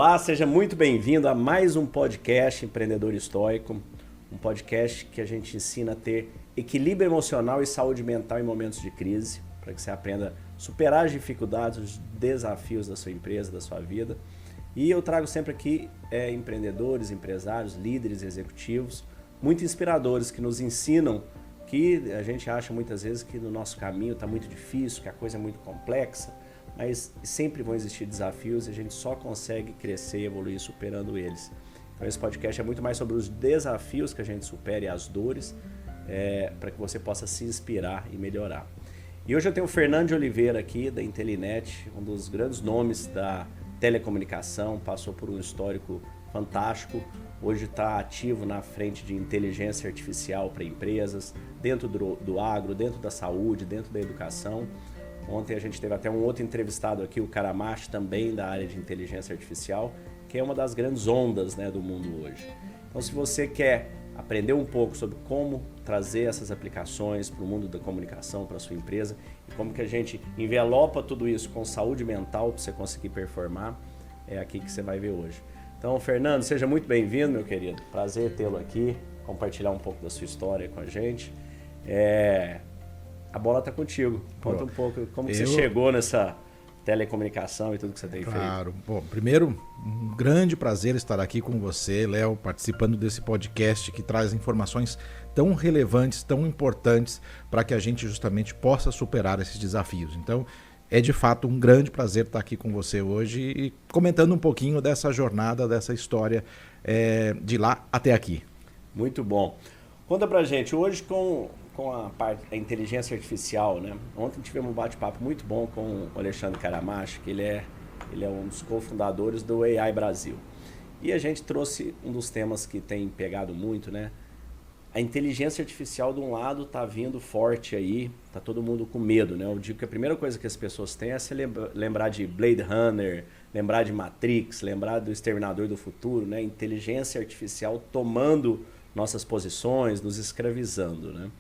Olá, seja muito bem-vindo a mais um podcast Empreendedor Estoico, um podcast que a gente ensina a ter equilíbrio emocional e saúde mental em momentos de crise, para que você aprenda a superar as dificuldades, os desafios da sua empresa, da sua vida. E eu trago sempre aqui empreendedores, empresários, líderes executivos, muito inspiradores, que nos ensinam que a gente acha muitas vezes que no nosso caminho está muito difícil, que a coisa é muito complexa, mas sempre vão existir desafios e a gente só consegue crescer e evoluir superando eles. Então esse podcast é muito mais sobre os desafios que a gente supera e as dores, para que você possa se inspirar e melhorar. E hoje eu tenho o Fernando de Oliveira aqui, da Intelinet, um dos grandes nomes da telecomunicação, passou por um histórico fantástico, hoje está ativo na frente de inteligência artificial para empresas, dentro do agro, dentro da saúde, dentro da educação. Ontem a gente teve até um outro entrevistado aqui, o Karamashi, também da área de inteligência artificial, que é uma das grandes ondas, né, do mundo hoje. Então, se você quer aprender um pouco sobre como trazer essas aplicações para o mundo da comunicação, para a sua empresa, e como que a gente envelopa tudo isso com saúde mental para você conseguir performar, é aqui que você vai ver hoje. Então, Fernando, seja muito bem-vindo, meu querido. Prazer tê-lo aqui, compartilhar um pouco da sua história com a gente. A bola está contigo. Conta um pouco como que você chegou nessa telecomunicação e tudo que você tem feito. Claro. Bom, primeiro, um grande prazer estar aqui com você, Léo, participando desse podcast que traz informações tão relevantes, tão importantes, para que a gente justamente possa superar esses desafios. Então, é de fato um grande prazer estar aqui com você hoje e comentando um pouquinho dessa jornada, dessa história de lá até aqui. Muito bom. Conta pra gente, hoje com a parte da inteligência artificial, né? Ontem tivemos um bate-papo muito bom com o Alexandre Karamashi, que ele é um dos cofundadores do AI Brasil. E a gente trouxe um dos temas que tem pegado muito, né? A inteligência artificial, de um lado, está vindo forte aí, está todo mundo com medo, né? Eu digo que a primeira coisa que as pessoas têm é se lembrar de Blade Runner, lembrar de Matrix, lembrar do Exterminador do Futuro, né? Inteligência artificial tomando nossas posições, nos escravizando, né?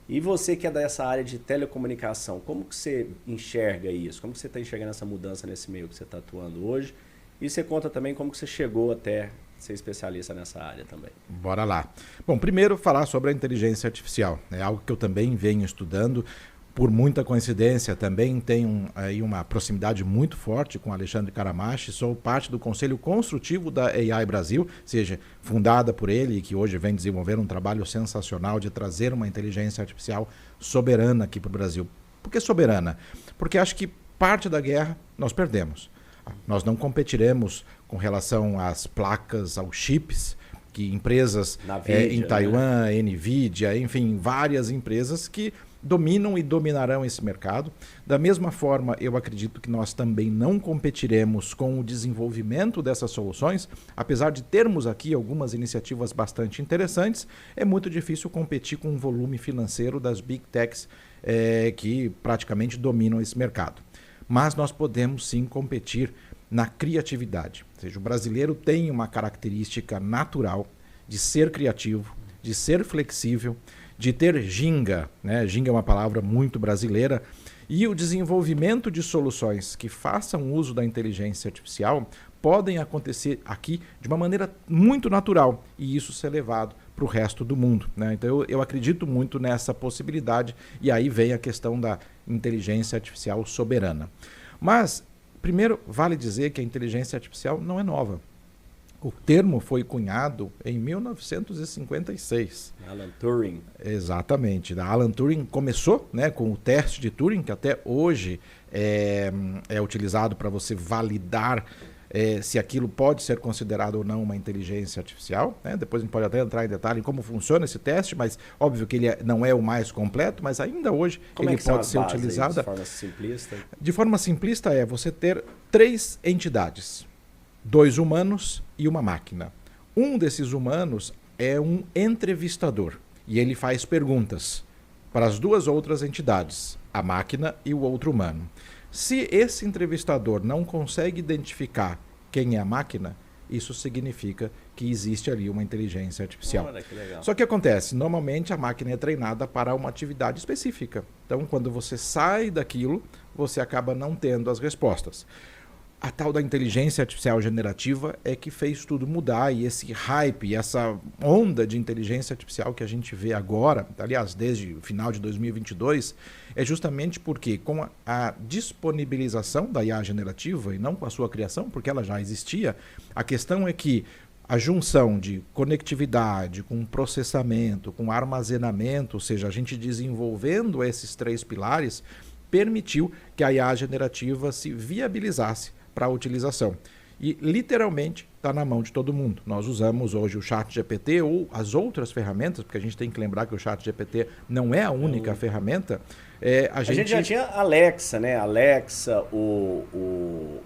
E você que é dessa área de telecomunicação, como que você enxerga isso? Como que você está enxergando essa mudança nesse meio que você está atuando hoje? E você conta também como que você chegou até ser especialista nessa área também. Bora lá. Bom, primeiro falar sobre a inteligência artificial. É algo que eu também venho estudando. Por muita coincidência, também tenho aí uma proximidade muito forte com Alexandre Karamashi. Sou parte do Conselho Consultivo da AI Brasil, seja fundada por ele e que hoje vem desenvolver um trabalho sensacional de trazer uma inteligência artificial soberana aqui para o Brasil. Por que soberana? Porque acho que parte da guerra nós perdemos. Nós não competiremos com relação às placas, aos chips, que empresas em Taiwan, né? NVIDIA, enfim, várias empresas que dominam e dominarão esse mercado. Da mesma forma, eu acredito que nós também não competiremos com o desenvolvimento dessas soluções. Apesar de termos aqui algumas iniciativas bastante interessantes, é muito difícil competir com o volume financeiro das Big Techs que praticamente dominam esse mercado. Mas nós podemos sim competir na criatividade. Ou seja, o brasileiro tem uma característica natural de ser criativo, de ser flexível, de ter ginga, né? Ginga é uma palavra muito brasileira, e o desenvolvimento de soluções que façam uso da inteligência artificial podem acontecer aqui de uma maneira muito natural e isso ser levado para o resto do mundo, né? Então eu acredito muito nessa possibilidade e aí vem a questão da inteligência artificial soberana. Mas, primeiro, vale dizer que a inteligência artificial não é nova. O termo foi cunhado em 1956. Alan Turing. Exatamente. Alan Turing começou, né, com o teste de Turing, que até hoje é utilizado para você validar se aquilo pode ser considerado ou não uma inteligência artificial, né? Depois a gente pode até entrar em detalhe em como funciona esse teste, mas óbvio que ele não é o mais completo, mas ainda hoje ele pode ser utilizado. De forma simplista? De forma simplista você ter 3 entidades. 2 humanos e uma máquina. Um desses humanos é um entrevistador e ele faz perguntas para as 2 outras entidades, a máquina e o outro humano. Se esse entrevistador não consegue identificar quem é a máquina, isso significa que existe ali uma inteligência artificial. Olha, que legal. Só que acontece, normalmente a máquina é treinada para uma atividade específica. Então, quando você sai daquilo, você acaba não tendo as respostas. a tal da inteligência artificial generativa é que fez tudo mudar, e esse hype, essa onda de inteligência artificial que a gente vê agora, aliás, desde o final de 2022, é justamente porque com a disponibilização da IA generativa, e não com a sua criação, porque ela já existia, a questão é que a junção de conectividade com processamento, com armazenamento, ou seja, a gente desenvolvendo esses 3 pilares, permitiu que a IA generativa se viabilizasse para a utilização. E literalmente está na mão de todo mundo. Nós usamos hoje o ChatGPT ou as outras ferramentas, porque a gente tem que lembrar que o ChatGPT não é a única ferramenta. A gente já tinha Alexa, né? Alexa, o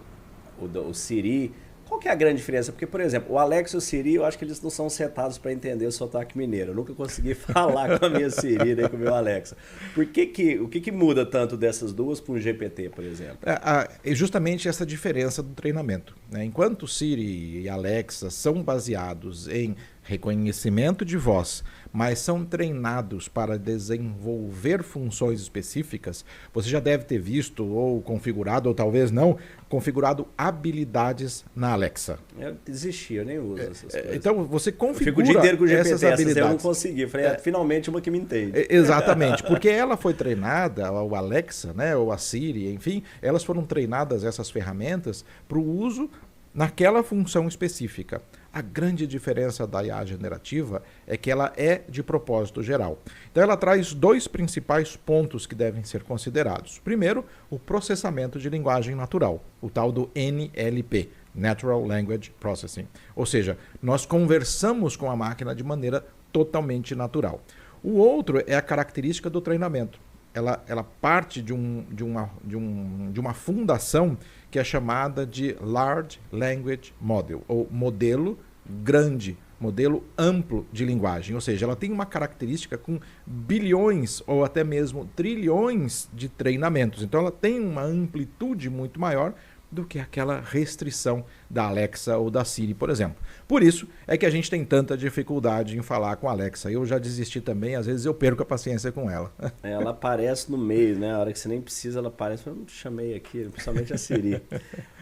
Siri. Qual que é a grande diferença? Porque, por exemplo, o Alexa e o Siri, eu acho que eles não são setados para entender o sotaque mineiro. Eu nunca consegui falar com a minha Siri nem com o meu Alexa. O que muda tanto dessas duas para um GPT, por exemplo? É justamente essa diferença do treinamento, né? Enquanto Siri e Alexa são baseados em reconhecimento de voz, mas são treinados para desenvolver funções específicas, você já deve ter visto ou configurado, ou talvez não, configurado habilidades na Alexa. Eu desisti, eu nem uso essas coisas. Então você configura eu fico o dia inteiro com o GPT, essas habilidades. Eu não consegui. Eu falei, finalmente uma que me entende. Exatamente, porque ela foi treinada, o Alexa, né, ou a Siri, enfim, elas foram treinadas, essas ferramentas, para o uso naquela função específica. A grande diferença da IA generativa é que ela é de propósito geral. Então ela traz 2 principais pontos que devem ser considerados. Primeiro, o processamento de linguagem natural, o tal do NLP, Natural Language Processing. Ou seja, nós conversamos com a máquina de maneira totalmente natural. O outro é a característica do treinamento. Ela parte de uma fundação que é chamada de Large Language Model, ou modelo grande, modelo amplo de linguagem. Ou seja, ela tem uma característica com bilhões ou até mesmo trilhões de treinamentos. Então ela tem uma amplitude muito maior do que aquela restrição da Alexa ou da Siri, por exemplo. Por isso é que a gente tem tanta dificuldade em falar com a Alexa. Eu já desisti também, às vezes eu perco a paciência com ela. Ela aparece no meio, né? A hora que você nem precisa, ela aparece. Eu não te chamei aqui, principalmente a Siri.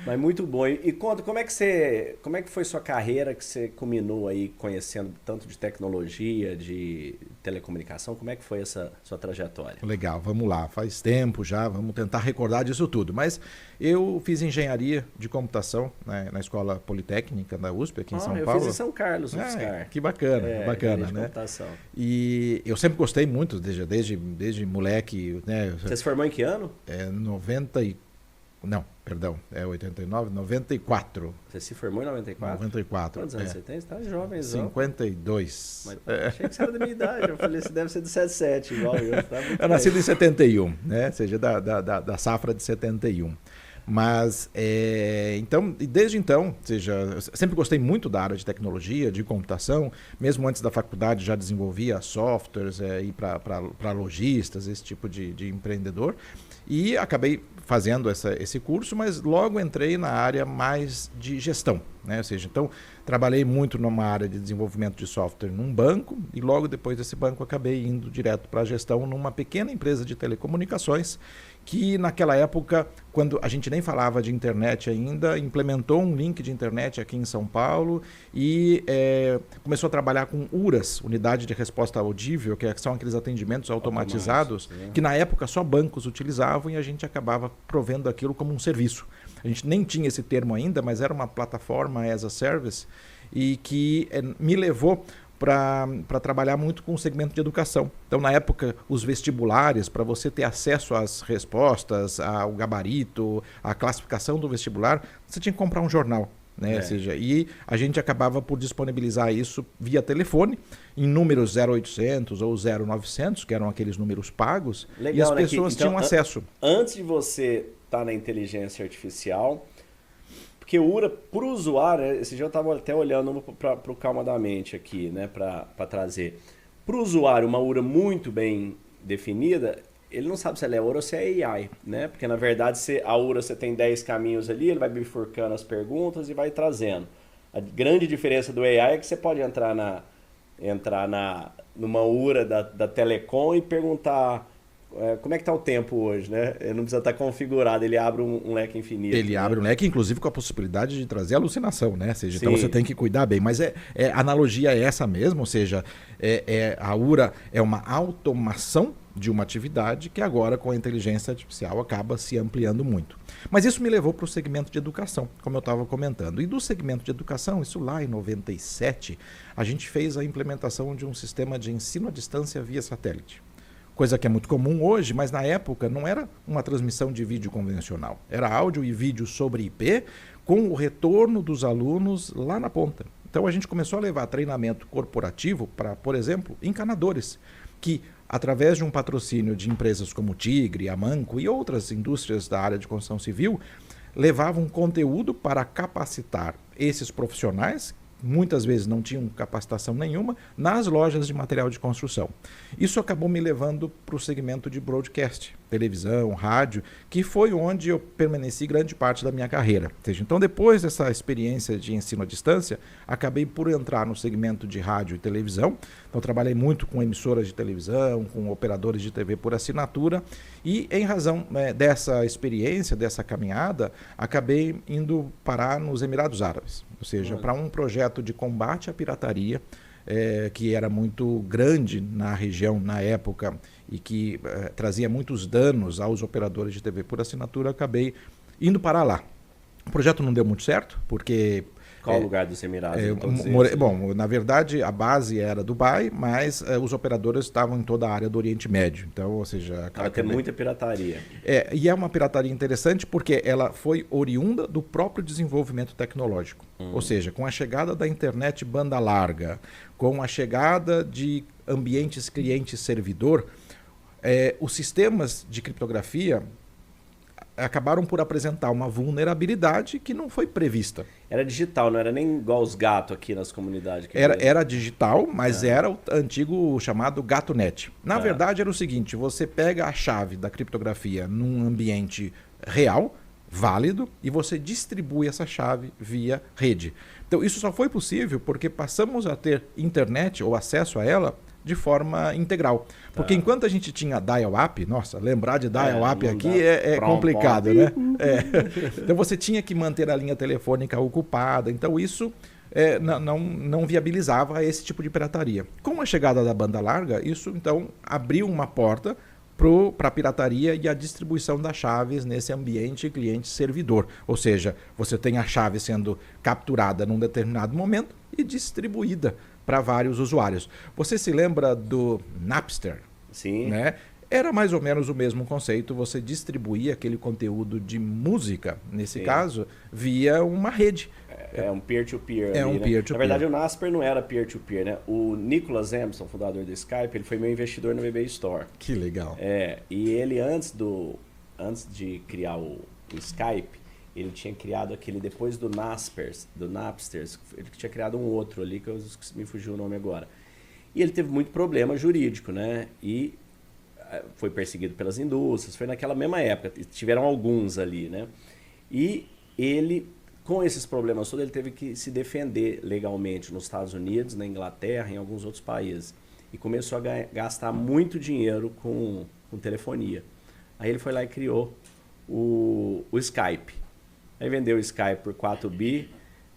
Mas muito bom. E conta, como é que foi sua carreira que você culminou aí conhecendo tanto de tecnologia, de telecomunicação? Como é que foi essa sua trajetória? Legal, vamos lá. Faz tempo já, vamos tentar recordar disso tudo. Mas eu fiz engenharia de computação, né, na Escola Politécnica da USP, aqui em São Paulo. Eu fiz em São Carlos, UFSCar. Que bacana, bacana, né? Computação. E eu sempre gostei muito, desde moleque, né? Você se formou em que ano? 94. Você se formou em 94? 94. Quantos anos você tem? Você tá jovem, 52. Mas achei que você era da minha idade. Eu falei, você deve ser de 77, igual eu. Tá eu nasci em 71, né? Ou seja, da safra de 71. Mas, desde então, ou seja, eu sempre gostei muito da área de tecnologia, de computação, mesmo antes da faculdade já desenvolvia softwares para lojistas, esse tipo de empreendedor, e acabei fazendo esse curso, mas logo entrei na área mais de gestão, né? Ou seja, então trabalhei muito numa área de desenvolvimento de software num banco, e logo depois desse banco acabei indo direto para a gestão numa pequena empresa de telecomunicações, que naquela época, quando a gente nem falava de internet ainda, implementou um link de internet aqui em São Paulo e começou a trabalhar com URAS, Unidade de Resposta Audível, que são aqueles atendimentos automatizados, que na época só bancos utilizavam, e a gente acabava provendo aquilo como um serviço. A gente nem tinha esse termo ainda, mas era uma plataforma as a service, e que me levou para trabalhar muito com o segmento de educação. Então, na época, os vestibulares, para você ter acesso às respostas, ao gabarito, à classificação do vestibular, você tinha que comprar um jornal, né? Ou seja, e a gente acabava por disponibilizar isso via telefone, em números 0800 ou 0900, que eram aqueles números pagos. Legal, e as pessoas tinham acesso. Antes de você estar na inteligência artificial, porque o URA, para o usuário, esse dia eu estava até olhando para o Calma da Mente aqui, né, para trazer. Para o usuário, uma URA muito bem definida, ele não sabe se ela é URA ou se é AI, né? Porque, na verdade, a URA você tem 10 caminhos ali, ele vai bifurcando as perguntas e vai trazendo. A grande diferença do AI é que você pode entrar numa URA da Telecom e perguntar como é que está o tempo hoje, né? Ele não precisa estar configurado, ele abre um leque infinito. Ele abre um leque, inclusive com a possibilidade de trazer alucinação, né? Ou seja, então você tem que cuidar bem. Mas a analogia é essa mesmo, ou seja, a URA é uma automação de uma atividade que agora com a inteligência artificial acaba se ampliando muito. Mas isso me levou para o segmento de educação, como eu estava comentando. E do segmento de educação, isso lá em 97, a gente fez a implementação de um sistema de ensino à distância via satélite. Coisa que é muito comum hoje, mas na época não era uma transmissão de vídeo convencional. Era áudio e vídeo sobre IP com o retorno dos alunos lá na ponta. Então a gente começou a levar treinamento corporativo para, por exemplo, encanadores, que através de um patrocínio de empresas como Tigre, Amanco e outras indústrias da área de construção civil, levavam conteúdo para capacitar esses profissionais, muitas vezes não tinham capacitação nenhuma, nas lojas de material de construção. Isso acabou me levando para o segmento de broadcast, televisão, rádio, que foi onde eu permaneci grande parte da minha carreira. Ou seja, então, depois dessa experiência de ensino à distância, acabei por entrar no segmento de rádio e televisão. Então, trabalhei muito com emissoras de televisão, com operadores de TV por assinatura e, em razão dessa experiência, dessa caminhada, acabei indo parar nos Emirados Árabes. Ou seja, para um projeto de combate à pirataria, que era muito grande na região na época e que trazia muitos danos aos operadores de TV por assinatura, acabei indo para lá. O projeto não deu muito certo, porque... Qual o lugar dos Emirados? Bom, na verdade, a base era Dubai, mas os operadores estavam em toda a área do Oriente Médio. Então, ou seja... Tem muita pirataria. E é uma pirataria interessante porque ela foi oriunda do próprio desenvolvimento tecnológico. Ou seja, com a chegada da internet banda larga, com a chegada de ambientes cliente-servidor, os sistemas de criptografia acabaram por apresentar uma vulnerabilidade que não foi prevista. Era digital, não era nem igual os gatos aqui nas comunidades. Era digital, mas era o antigo chamado GatoNet. Na verdade era o seguinte, você pega a chave da criptografia num ambiente real, válido, e você distribui essa chave via rede. Então isso só foi possível porque passamos a ter internet ou acesso a ela de forma integral. Porque enquanto a gente tinha dial-up, nossa, lembrar de dial-up aqui é complicado, né? Então você tinha que manter a linha telefônica ocupada. Então isso não viabilizava esse tipo de pirataria. Com a chegada da banda larga, isso então abriu uma porta para a pirataria e a distribuição das chaves nesse ambiente cliente-servidor. Ou seja, você tem a chave sendo capturada num determinado momento e distribuída para vários usuários. Você se lembra do Napster? Sim. Né? Era mais ou menos o mesmo conceito, você distribuía aquele conteúdo de música, nesse caso, via uma rede. É um peer-to-peer. Um peer-to-peer. Na verdade, o Naspers não era peer-to-peer, né? O Nicholas Emerson, fundador do Skype, ele foi meu investidor no BB Store. Que legal. E ele, antes de criar o Skype, ele tinha criado aquele, depois do Napster, ele tinha criado um outro ali, que me fugiu o nome agora. E ele teve muito problema jurídico, né? E foi perseguido pelas indústrias, foi naquela mesma época, tiveram alguns ali, né? E ele, com esses problemas todos, ele teve que se defender legalmente nos Estados Unidos, na Inglaterra, em alguns outros países. E começou a gastar muito dinheiro com telefonia. Aí ele foi lá e criou o Skype. Aí vendeu o Skype por 4 bi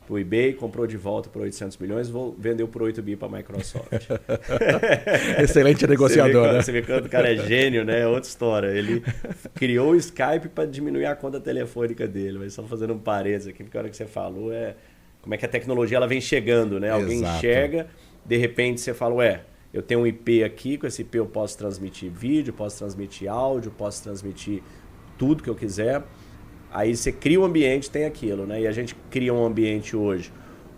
para o eBay, comprou de volta por 800 milhões, vendeu por 8 bi para a Microsoft. Excelente negociador, né? Você vê quando o cara é gênio, né? É outra história. Ele criou o Skype para diminuir a conta telefônica dele. Mas só fazendo um parênteses aqui, porque a hora que você falou como é que a tecnologia ela vem chegando, né? Alguém enxerga, de repente você fala, eu tenho um IP aqui, com esse IP eu posso transmitir vídeo, posso transmitir áudio, posso transmitir tudo que eu quiser. Aí você cria um ambiente, tem aquilo, né? E a gente cria um ambiente hoje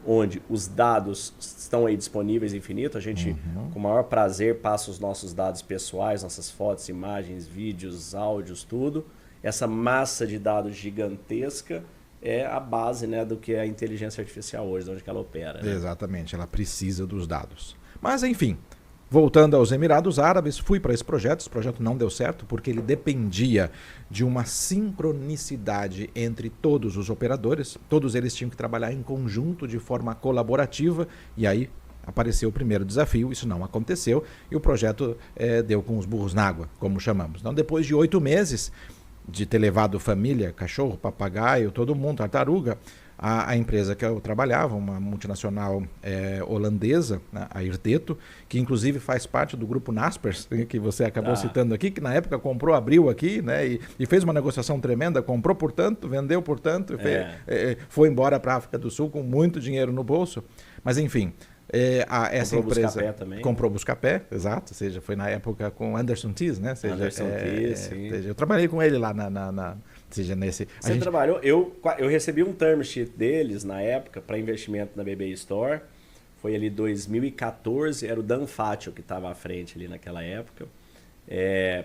onde os dados estão aí disponíveis infinito. A gente, com o maior prazer, passa os nossos dados pessoais, nossas fotos, imagens, vídeos, áudios, tudo. Essa massa de dados gigantesca é a base, né, do que é a inteligência artificial hoje, de onde que ela opera. Né? Exatamente, ela precisa dos dados. Mas, enfim, voltando aos Emirados Árabes, fui para esse projeto não deu certo porque ele dependia de uma sincronicidade entre todos os operadores, todos eles tinham que trabalhar em conjunto de forma colaborativa e aí apareceu o primeiro desafio, isso não aconteceu e o projeto deu com os burros na água, como chamamos. Então, depois de 8 meses de ter levado família, cachorro, papagaio, todo mundo, tartaruga, a empresa que eu trabalhava, uma multinacional holandesa, né, a Irteto, que inclusive faz parte do grupo Naspers, que você acabou citando aqui, que na época comprou, abriu aqui, né, e fez uma negociação tremenda, comprou por tanto, vendeu por tanto, foi embora para a África do Sul com muito dinheiro no bolso. Mas enfim, essa comprou empresa Buscapé também. Comprou Buscapé, exato, ou seja, foi na época com Anderson Tees, né? Anderson Tees, sim. Eu trabalhei com ele lá seja nesse. Você trabalhou? Eu recebi um term sheet deles na época para investimento na BB Store. Foi ali 2014, era o Dan Fatio que estava à frente ali naquela época,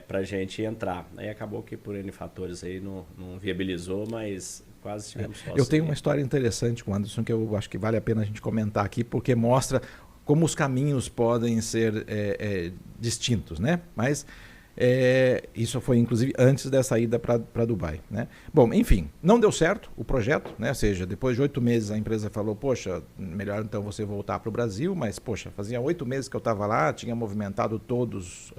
para gente entrar. Aí acabou que por N fatores aí não viabilizou, mas quase tivemos sócio. Eu tenho uma história interessante com o Anderson que eu acho que vale a pena a gente comentar aqui, porque mostra como os caminhos podem ser distintos, né? Mas isso foi inclusive antes dessa ida para Dubai, né? Bom, enfim, não deu certo o projeto, né? Ou seja, depois de 8 meses a empresa falou, poxa, melhor então você voltar para o Brasil, mas poxa, fazia 8 meses que eu estava lá, tinha movimentado todos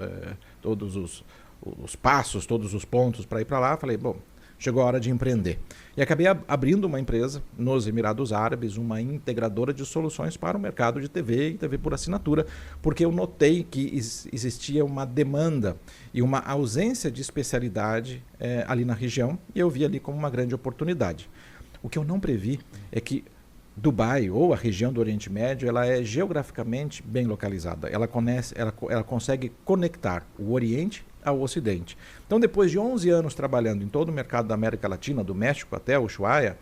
os passos, todos os pontos para ir para lá, falei, bom, chegou a hora de empreender. E acabei abrindo uma empresa nos Emirados Árabes, uma integradora de soluções para o mercado de TV e TV por assinatura, porque eu notei que existia uma demanda e uma ausência de especialidade ali na região, e eu vi ali como uma grande oportunidade. O que eu não previ é que Dubai, ou a região do Oriente Médio, ela é geograficamente bem localizada. Ela consegue conectar o Oriente ao Ocidente. Então, depois de 11 anos trabalhando em todo o mercado da América Latina, do México até o Ushuaia,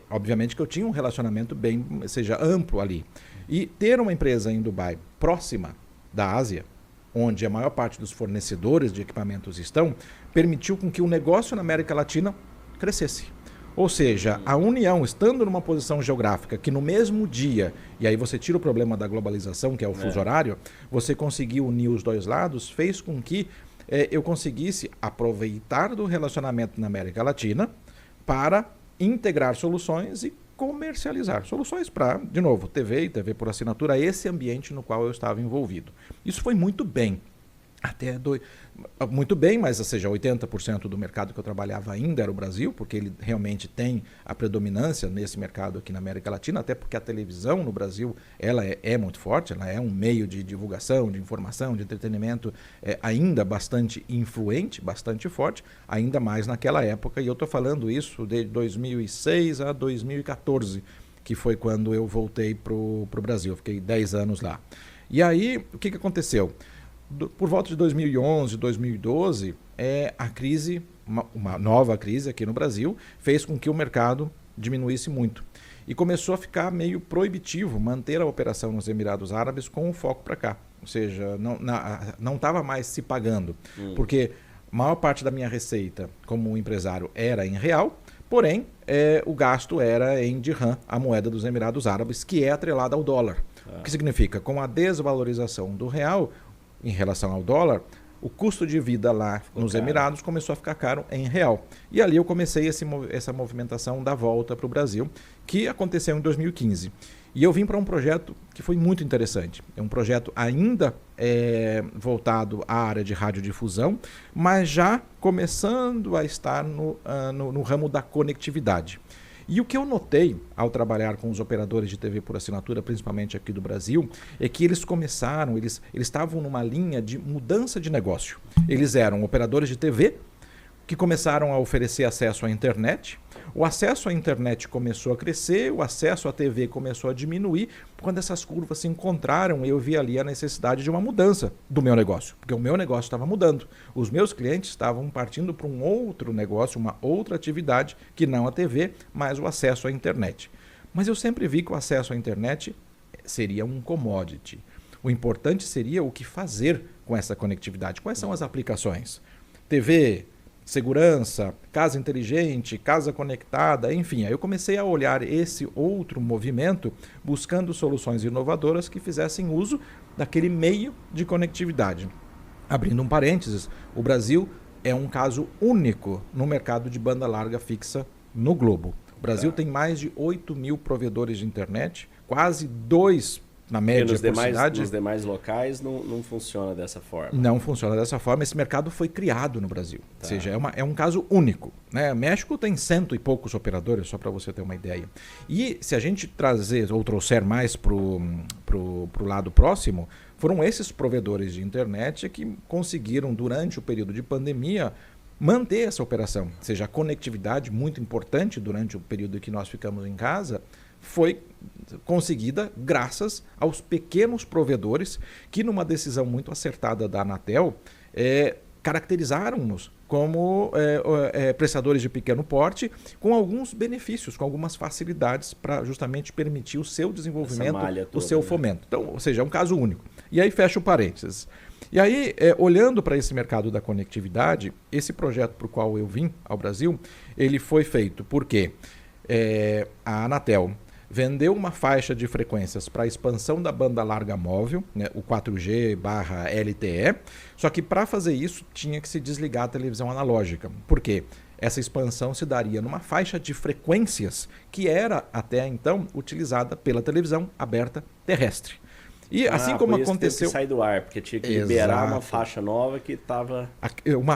obviamente que eu tinha um relacionamento bem, seja, amplo ali. E ter uma empresa em Dubai próxima da Ásia, onde a maior parte dos fornecedores de equipamentos estão, permitiu com que o negócio na América Latina crescesse. Ou seja, a União, estando numa posição geográfica que no mesmo dia, e aí você tira o problema da globalização, que é o fuso horário, você conseguiu unir os dois lados, fez com que eu conseguisse aproveitar do relacionamento na América Latina para integrar soluções e comercializar soluções para, de novo, TV e TV por assinatura, esse ambiente no qual eu estava envolvido. Isso foi muito bem. Muito bem, mas ou seja, 80% do mercado que eu trabalhava ainda era o Brasil, porque ele realmente tem a predominância nesse mercado aqui na América Latina, até porque a televisão no Brasil ela é muito forte, ela é um meio de divulgação, de informação, de entretenimento ainda bastante influente, bastante forte, ainda mais naquela época, e eu estou falando isso de 2006 a 2014, que foi quando eu voltei para o Brasil, eu fiquei 10 anos lá. E aí, o que aconteceu? Por volta de 2011, 2012, a crise, uma nova crise aqui no Brasil, fez com que o mercado diminuísse muito. E começou a ficar meio proibitivo manter a operação nos Emirados Árabes com o foco para cá. Ou seja, não estava mais se pagando, porque a maior parte da minha receita como empresário era em real, porém o gasto era em dirham, a moeda dos Emirados Árabes, que é atrelada ao dólar. O que significa? Com a desvalorização do real, em relação ao dólar, o custo de vida lá nos Emirados começou a ficar caro em real. E ali eu comecei essa movimentação da volta para o Brasil, que aconteceu em 2015. E eu vim para um projeto que foi muito interessante. É um projeto ainda voltado à área de radiodifusão, mas já começando a estar no ramo da conectividade. E o que eu notei ao trabalhar com os operadores de TV por assinatura, principalmente aqui do Brasil, é que eles começaram, eles estavam numa linha de mudança de negócio. Eles eram operadores de TV que começaram a oferecer acesso à internet. O acesso à internet começou a crescer, o acesso à TV começou a diminuir. Quando essas curvas se encontraram, eu vi ali a necessidade de uma mudança do meu negócio, porque o meu negócio estava mudando. Os meus clientes estavam partindo para um outro negócio, uma outra atividade, que não a TV, mas o acesso à internet. Mas eu sempre vi que o acesso à internet seria um commodity. O importante seria o que fazer com essa conectividade. Quais são as aplicações? TV, segurança, casa inteligente, casa conectada, enfim. Aí eu comecei a olhar esse outro movimento buscando soluções inovadoras que fizessem uso daquele meio de conectividade. Abrindo um parênteses, o Brasil é um caso único no mercado de banda larga fixa no globo. O Brasil tem mais de 8 mil provedores de internet, quase 2 na média por cidade. Nos demais locais não funciona dessa forma. Não funciona dessa forma. Esse mercado foi criado no Brasil. Ou seja, é um caso único. Né? México tem 100 e poucos operadores, só para você ter uma ideia. E se a gente trazer ou trouxer mais para o lado próximo, foram esses provedores de internet que conseguiram, durante o período de pandemia, manter essa operação. Ou seja, a conectividade, muito importante durante o período que nós ficamos em casa, foi conseguida graças aos pequenos provedores que, numa decisão muito acertada da Anatel, caracterizaram-nos como prestadores de pequeno porte, com alguns benefícios, com algumas facilidades para justamente permitir o seu desenvolvimento, o seu fomento. Então, ou seja, é um caso único. E aí fecha o parênteses. E aí, olhando para esse mercado da conectividade, esse projeto para o qual eu vim ao Brasil, ele foi feito porque a Anatel vendeu uma faixa de frequências para a expansão da banda larga móvel, né, o 4G/LTE, só que para fazer isso tinha que se desligar a televisão analógica. Por quê? Essa expansão se daria numa faixa de frequências que era até então utilizada pela televisão aberta terrestre. E assim como aconteceu... Teve que sair do ar, porque tinha que liberar uma faixa nova que estava...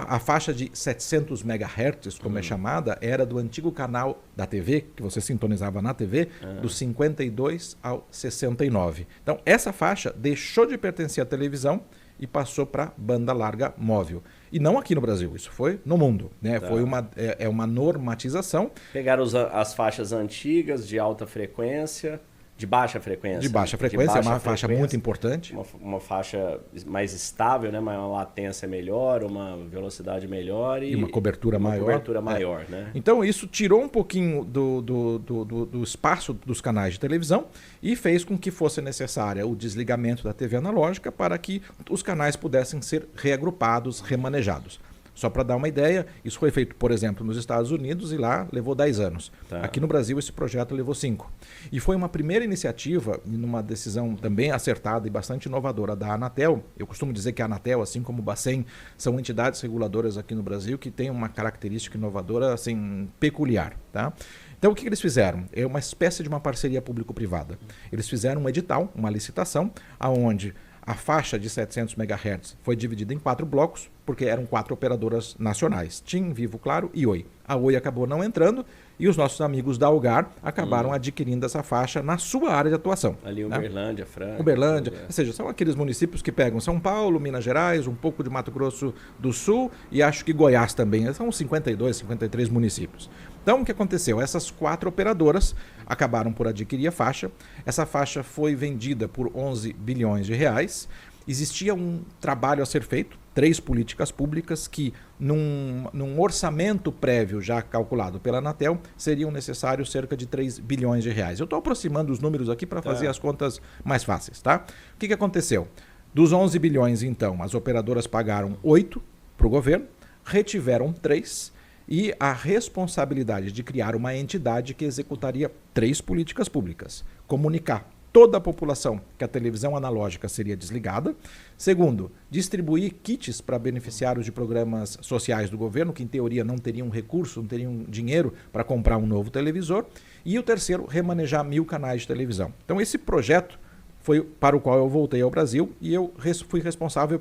A faixa de 700 MHz, como é chamada, era do antigo canal da TV, que você sintonizava na TV, do 52 ao 69. Então, essa faixa deixou de pertencer à televisão e passou para banda larga móvel. E não aqui no Brasil, isso foi no mundo. Né? Foi uma normatização. Pegaram as faixas antigas de alta frequência... De baixa frequência. De baixa frequência, é uma faixa muito importante. Uma faixa mais estável, né? Uma latência melhor, uma velocidade melhor e uma cobertura maior. Cobertura maior, né? Então isso tirou um pouquinho do espaço dos canais de televisão e fez com que fosse necessária o desligamento da TV analógica para que os canais pudessem ser reagrupados, remanejados. Só para dar uma ideia, isso foi feito, por exemplo, nos Estados Unidos e lá levou 10 anos. Aqui no Brasil esse projeto levou 5. E foi uma primeira iniciativa, numa decisão também acertada e bastante inovadora da Anatel. Eu costumo dizer que a Anatel, assim como o Bacen, são entidades reguladoras aqui no Brasil que têm uma característica inovadora assim, peculiar. Tá? Então o que eles fizeram? É uma espécie de uma parceria público-privada. Eles fizeram um edital, uma licitação, onde a faixa de 700 MHz foi dividida em 4 blocos, porque eram 4 operadoras nacionais, TIM, Vivo, Claro e Oi. A Oi acabou não entrando e os nossos amigos da Algar acabaram adquirindo essa faixa na sua área de atuação. Ali Uberlândia, Franca. Uberlândia, ou seja, são aqueles municípios que pegam São Paulo, Minas Gerais, um pouco de Mato Grosso do Sul e acho que Goiás também. São 52, 53 municípios. Então, o que aconteceu? Essas 4 operadoras acabaram por adquirir a faixa. Essa faixa foi vendida por 11 bilhões de reais. Existia um trabalho a ser feito, 3 políticas públicas que, num orçamento prévio já calculado pela Anatel, seriam necessários cerca de 3 bilhões de reais. Eu estou aproximando os números aqui para fazer as contas mais fáceis. Tá? O que aconteceu? Dos 11 bilhões, então, as operadoras pagaram 8 para o governo, retiveram 3 e a responsabilidade de criar uma entidade que executaria 3 políticas públicas. Comunicar toda a população que a televisão analógica seria desligada. Segundo, distribuir kits para beneficiários de programas sociais do governo, que em teoria não teriam recurso, não teriam dinheiro para comprar um novo televisor. E o terceiro, remanejar 1000 canais de televisão. Então esse projeto foi para o qual eu voltei ao Brasil e eu fui responsável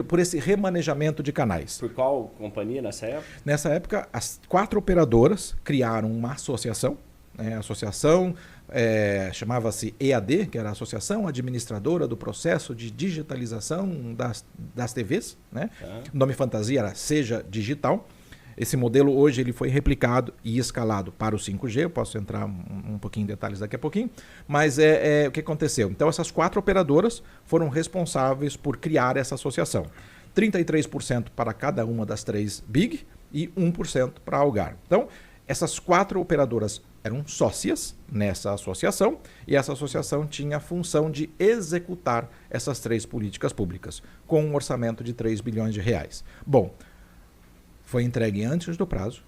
por esse remanejamento de canais. Por qual companhia nessa época? Nessa época, as 4 operadoras criaram uma associação, a associação chamava-se EAD, que era a Associação Administradora do Processo de Digitalização das TVs. Né? O nome fantasia era Seja Digital. Esse modelo hoje ele foi replicado e escalado para o 5G, eu posso entrar um pouquinho em detalhes daqui a pouquinho, mas o que aconteceu? Então essas 4 operadoras foram responsáveis por criar essa associação. 33% para cada uma das 3 Big e 1% para a Algar. Então essas 4 operadoras eram sócias nessa associação e essa associação tinha a função de executar essas 3 políticas públicas com um orçamento de 3 bilhões de reais. Bom, foi entregue antes do prazo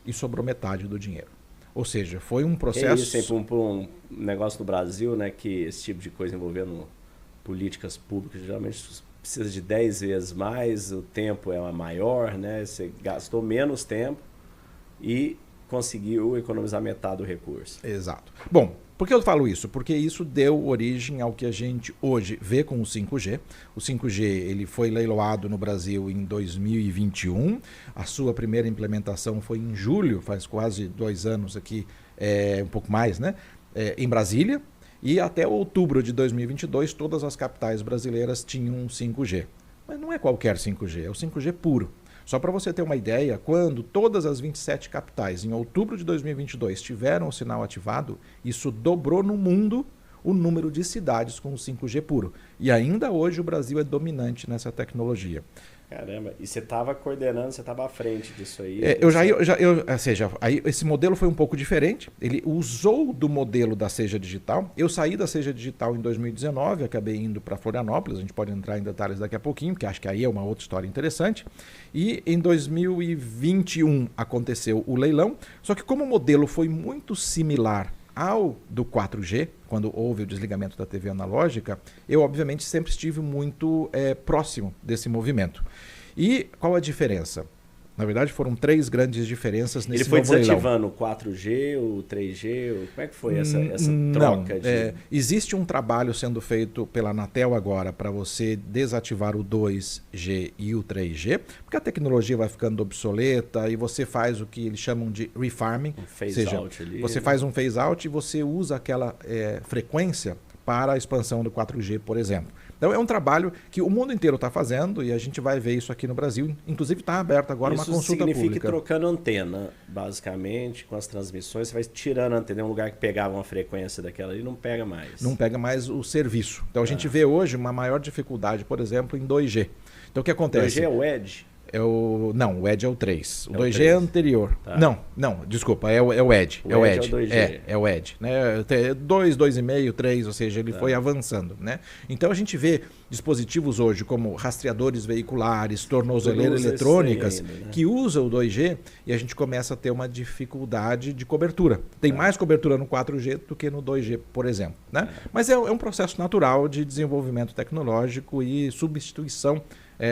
e sobrou metade do dinheiro. Ou seja, foi um processo... É isso, por um negócio do Brasil, né, que esse tipo de coisa envolvendo políticas públicas, geralmente precisa de 10 vezes mais, o tempo é maior, né, você gastou menos tempo e conseguiu economizar metade do recurso. Exato. Bom, Por que eu falo isso? Porque isso deu origem ao que a gente hoje vê com o 5G. O 5G ele foi leiloado no Brasil em 2021. A sua primeira implementação foi em julho, faz quase 2 anos aqui, um pouco mais, né? Em Brasília. E até outubro de 2022, todas as capitais brasileiras tinham 5G. Mas não é qualquer 5G, é o 5G puro. Só para você ter uma ideia, quando todas as 27 capitais, em outubro de 2022, tiveram o sinal ativado, isso dobrou no mundo o número de cidades com o 5G puro. E ainda hoje o Brasil é dominante nessa tecnologia. Caramba, e você estava coordenando, você estava à frente disso aí? Ou seja, aí esse modelo foi um pouco diferente. Ele usou do modelo da Seja Digital. Eu saí da Seja Digital em 2019, acabei indo para Florianópolis. A gente pode entrar em detalhes daqui a pouquinho, porque acho que aí é uma outra história interessante. E em 2021 aconteceu o leilão. Só que como o modelo foi muito similar ao do 4G, quando houve o desligamento da TV analógica, eu obviamente sempre estive muito próximo desse movimento. E qual a diferença? Na verdade, foram 3 grandes diferenças nesse novo leilão. Ele foi desativando o 4G, o 3G? Como é que foi essa troca? Existe um trabalho sendo feito pela Anatel agora para você desativar o 2G e o 3G, porque a tecnologia vai ficando obsoleta e você faz o que eles chamam de refarming. Phase-out ali. Você faz um phase-out e você usa aquela frequência para a expansão do 4G, por exemplo. Então é um trabalho que o mundo inteiro está fazendo e a gente vai ver isso aqui no Brasil. Inclusive está aberta agora uma consulta pública. Isso significa trocando antena, basicamente, com as transmissões. Você vai tirando a antena, um lugar que pegava uma frequência daquela ali, não pega mais. Não pega mais o serviço. Então a gente vê hoje uma maior dificuldade, por exemplo, em 2G. Então o que acontece? 2G é o Edge? Não, o Edge é o 3. O 2G 3. é anterior. Tá. Não, desculpa, é o Edge. É o Edge. É o Edge. Né? 2, 2,5, 3, ou seja, ele foi avançando. Né? Então a gente vê dispositivos hoje como rastreadores veiculares, tornozeleiras eletrônicas, ainda, né? Que usam o 2G e a gente começa a ter uma dificuldade de cobertura. Tem mais cobertura no 4G do que no 2G, por exemplo. Né? Mas é um processo natural de desenvolvimento tecnológico e substituição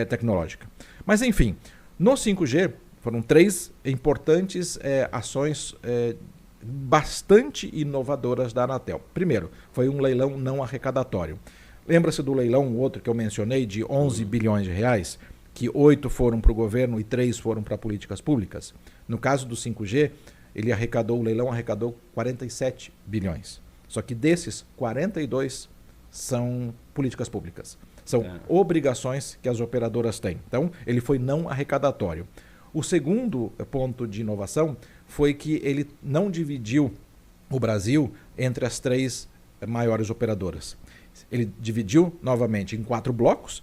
tecnológica. Mas enfim, no 5G foram 3 importantes ações bastante inovadoras da Anatel. Primeiro, foi um leilão não arrecadatório. Lembra-se do leilão, o outro que eu mencionei, de 11 bilhões de reais, que 8 foram para o governo e 3 foram para políticas públicas? No caso do 5G, o leilão arrecadou 47 bilhões. Só que desses, 42 são políticas públicas. São obrigações que as operadoras têm. Então, ele foi não arrecadatório. O segundo ponto de inovação foi que ele não dividiu o Brasil entre as 3 maiores operadoras. Ele dividiu novamente em 4 blocos,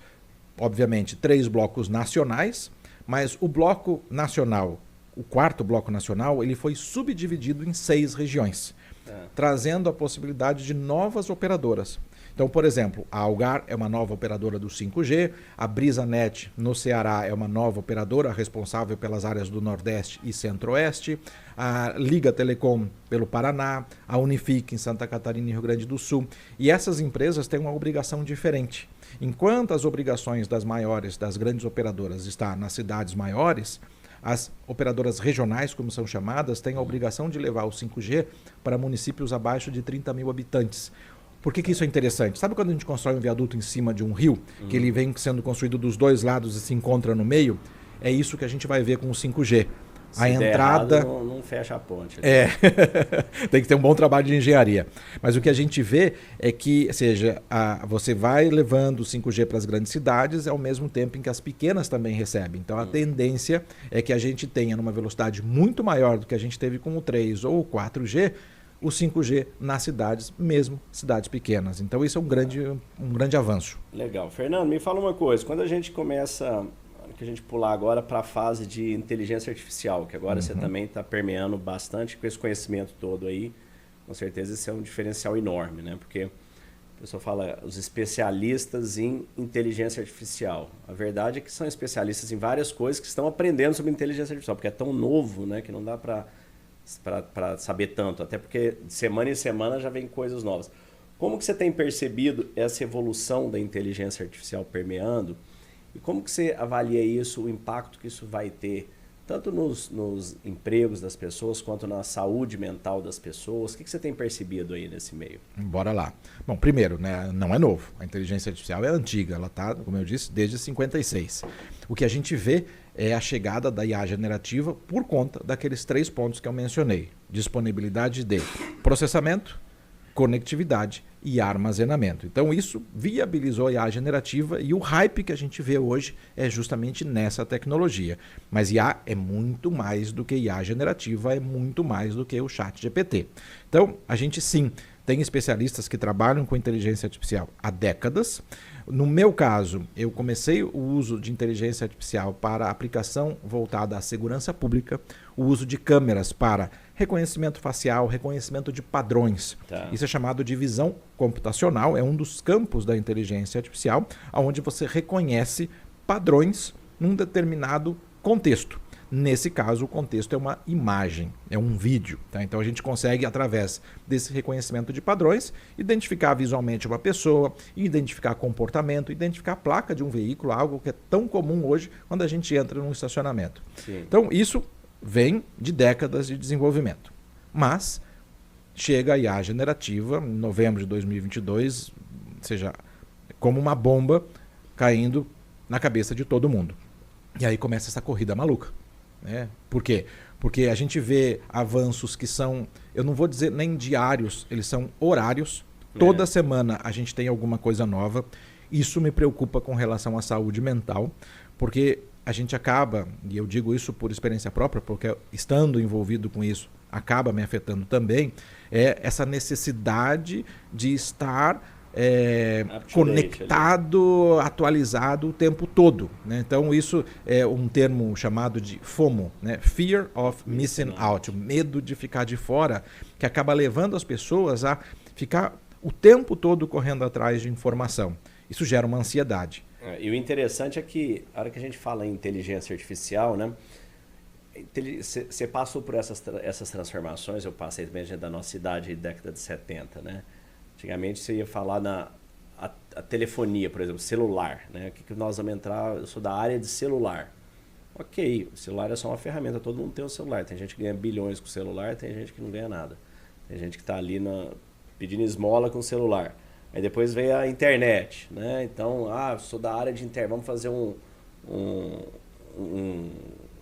obviamente 3 blocos nacionais, mas o bloco nacional, o 4º bloco nacional, ele foi subdividido em 6 regiões, trazendo a possibilidade de novas operadoras. Então, por exemplo, a Algar é uma nova operadora do 5G, a BrisaNet no Ceará é uma nova operadora responsável pelas áreas do Nordeste e Centro-Oeste, a Liga Telecom pelo Paraná, a Unifique em Santa Catarina e Rio Grande do Sul. E essas empresas têm uma obrigação diferente. Enquanto as obrigações das grandes operadoras estão nas cidades maiores, as operadoras regionais, como são chamadas, têm a obrigação de levar o 5G para municípios abaixo de 30 mil habitantes. Por que isso é interessante? Sabe quando a gente constrói um viaduto em cima de um rio, que ele vem sendo construído dos 2 lados e se encontra no meio? É isso que a gente vai ver com o 5G. Se a entrada errado, não fecha a ponte. Tem que ter um bom trabalho de engenharia. Mas o que a gente vê é que, você vai levando o 5G para as grandes cidades ao mesmo tempo em que as pequenas também recebem. Então a tendência é que a gente tenha numa velocidade muito maior do que a gente teve com o 3 ou o 4G, o 5G nas cidades, mesmo cidades pequenas. Então isso é um grande avanço. Legal. Fernando, me fala uma coisa. Quando a gente começa, que a gente pular agora para a fase de inteligência artificial, que agora você também está permeando bastante com esse conhecimento todo aí, com certeza esse é um diferencial enorme, né? Porque a pessoa fala os especialistas em inteligência artificial. A verdade é que são especialistas em várias coisas que estão aprendendo sobre inteligência artificial, porque é tão novo, né, que não dá para saber tanto, até porque de semana em semana já vem coisas novas. Como que você tem percebido essa evolução da inteligência artificial permeando e como que você avalia isso, o impacto que isso vai ter tanto nos empregos das pessoas quanto na saúde mental das pessoas? O que você tem percebido aí nesse meio? Bora lá. Bom, primeiro, né, não é novo. A inteligência artificial é antiga, ela está, como eu disse, desde 56. O que a gente vê é a chegada da IA generativa por conta daqueles 3 pontos que eu mencionei. Disponibilidade de processamento, conectividade e armazenamento. Então isso viabilizou a IA generativa e o hype que a gente vê hoje é justamente nessa tecnologia. Mas IA é muito mais do que IA generativa, é muito mais do que o ChatGPT. Então a gente sim tem especialistas que trabalham com inteligência artificial há décadas. No meu caso, eu comecei o uso de inteligência artificial para aplicação voltada à segurança pública, o uso de câmeras para reconhecimento facial, reconhecimento de padrões. Tá. Isso é chamado de visão computacional, é um dos campos da inteligência artificial, onde você reconhece padrões num determinado contexto. Nesse caso, o contexto é uma imagem, é um vídeo. Tá? Então a gente consegue, através desse reconhecimento de padrões, identificar visualmente uma pessoa, identificar comportamento, identificar a placa de um veículo, algo que é tão comum hoje quando a gente entra num estacionamento. Sim. Então isso vem de décadas de desenvolvimento. Mas chega a IA generativa, em novembro de 2022, ou seja, como uma bomba caindo na cabeça de todo mundo. E aí começa essa corrida maluca. Por quê? Porque a gente vê avanços que são, eu não vou dizer nem diários, eles são horários. Toda semana a gente tem alguma coisa nova. Isso me preocupa com relação à saúde mental, porque a gente acaba, e eu digo isso por experiência própria, porque estando envolvido com isso acaba me afetando também, é essa necessidade de estar conectado, atualizado o tempo todo. Né? Então isso é um termo chamado de FOMO, né? Fear of Missing Out, o medo de ficar de fora, que acaba levando as pessoas a ficar o tempo todo correndo atrás de informação. Isso gera uma ansiedade. E o interessante é que, a hora que a gente fala em inteligência artificial, né? Você passou por essas transformações, eu passei também da nossa idade, década de 70, né? Antigamente você ia falar a telefonia, por exemplo, celular, né? O que nós vamos entrar? Eu sou da área de celular. Ok, o celular é só uma ferramenta, todo mundo tem um celular. Tem gente que ganha bilhões com o celular, tem gente que não ganha nada. Tem gente que está ali pedindo esmola com o celular. Aí depois veio a internet, né? Então, sou da área de internet, vamos fazer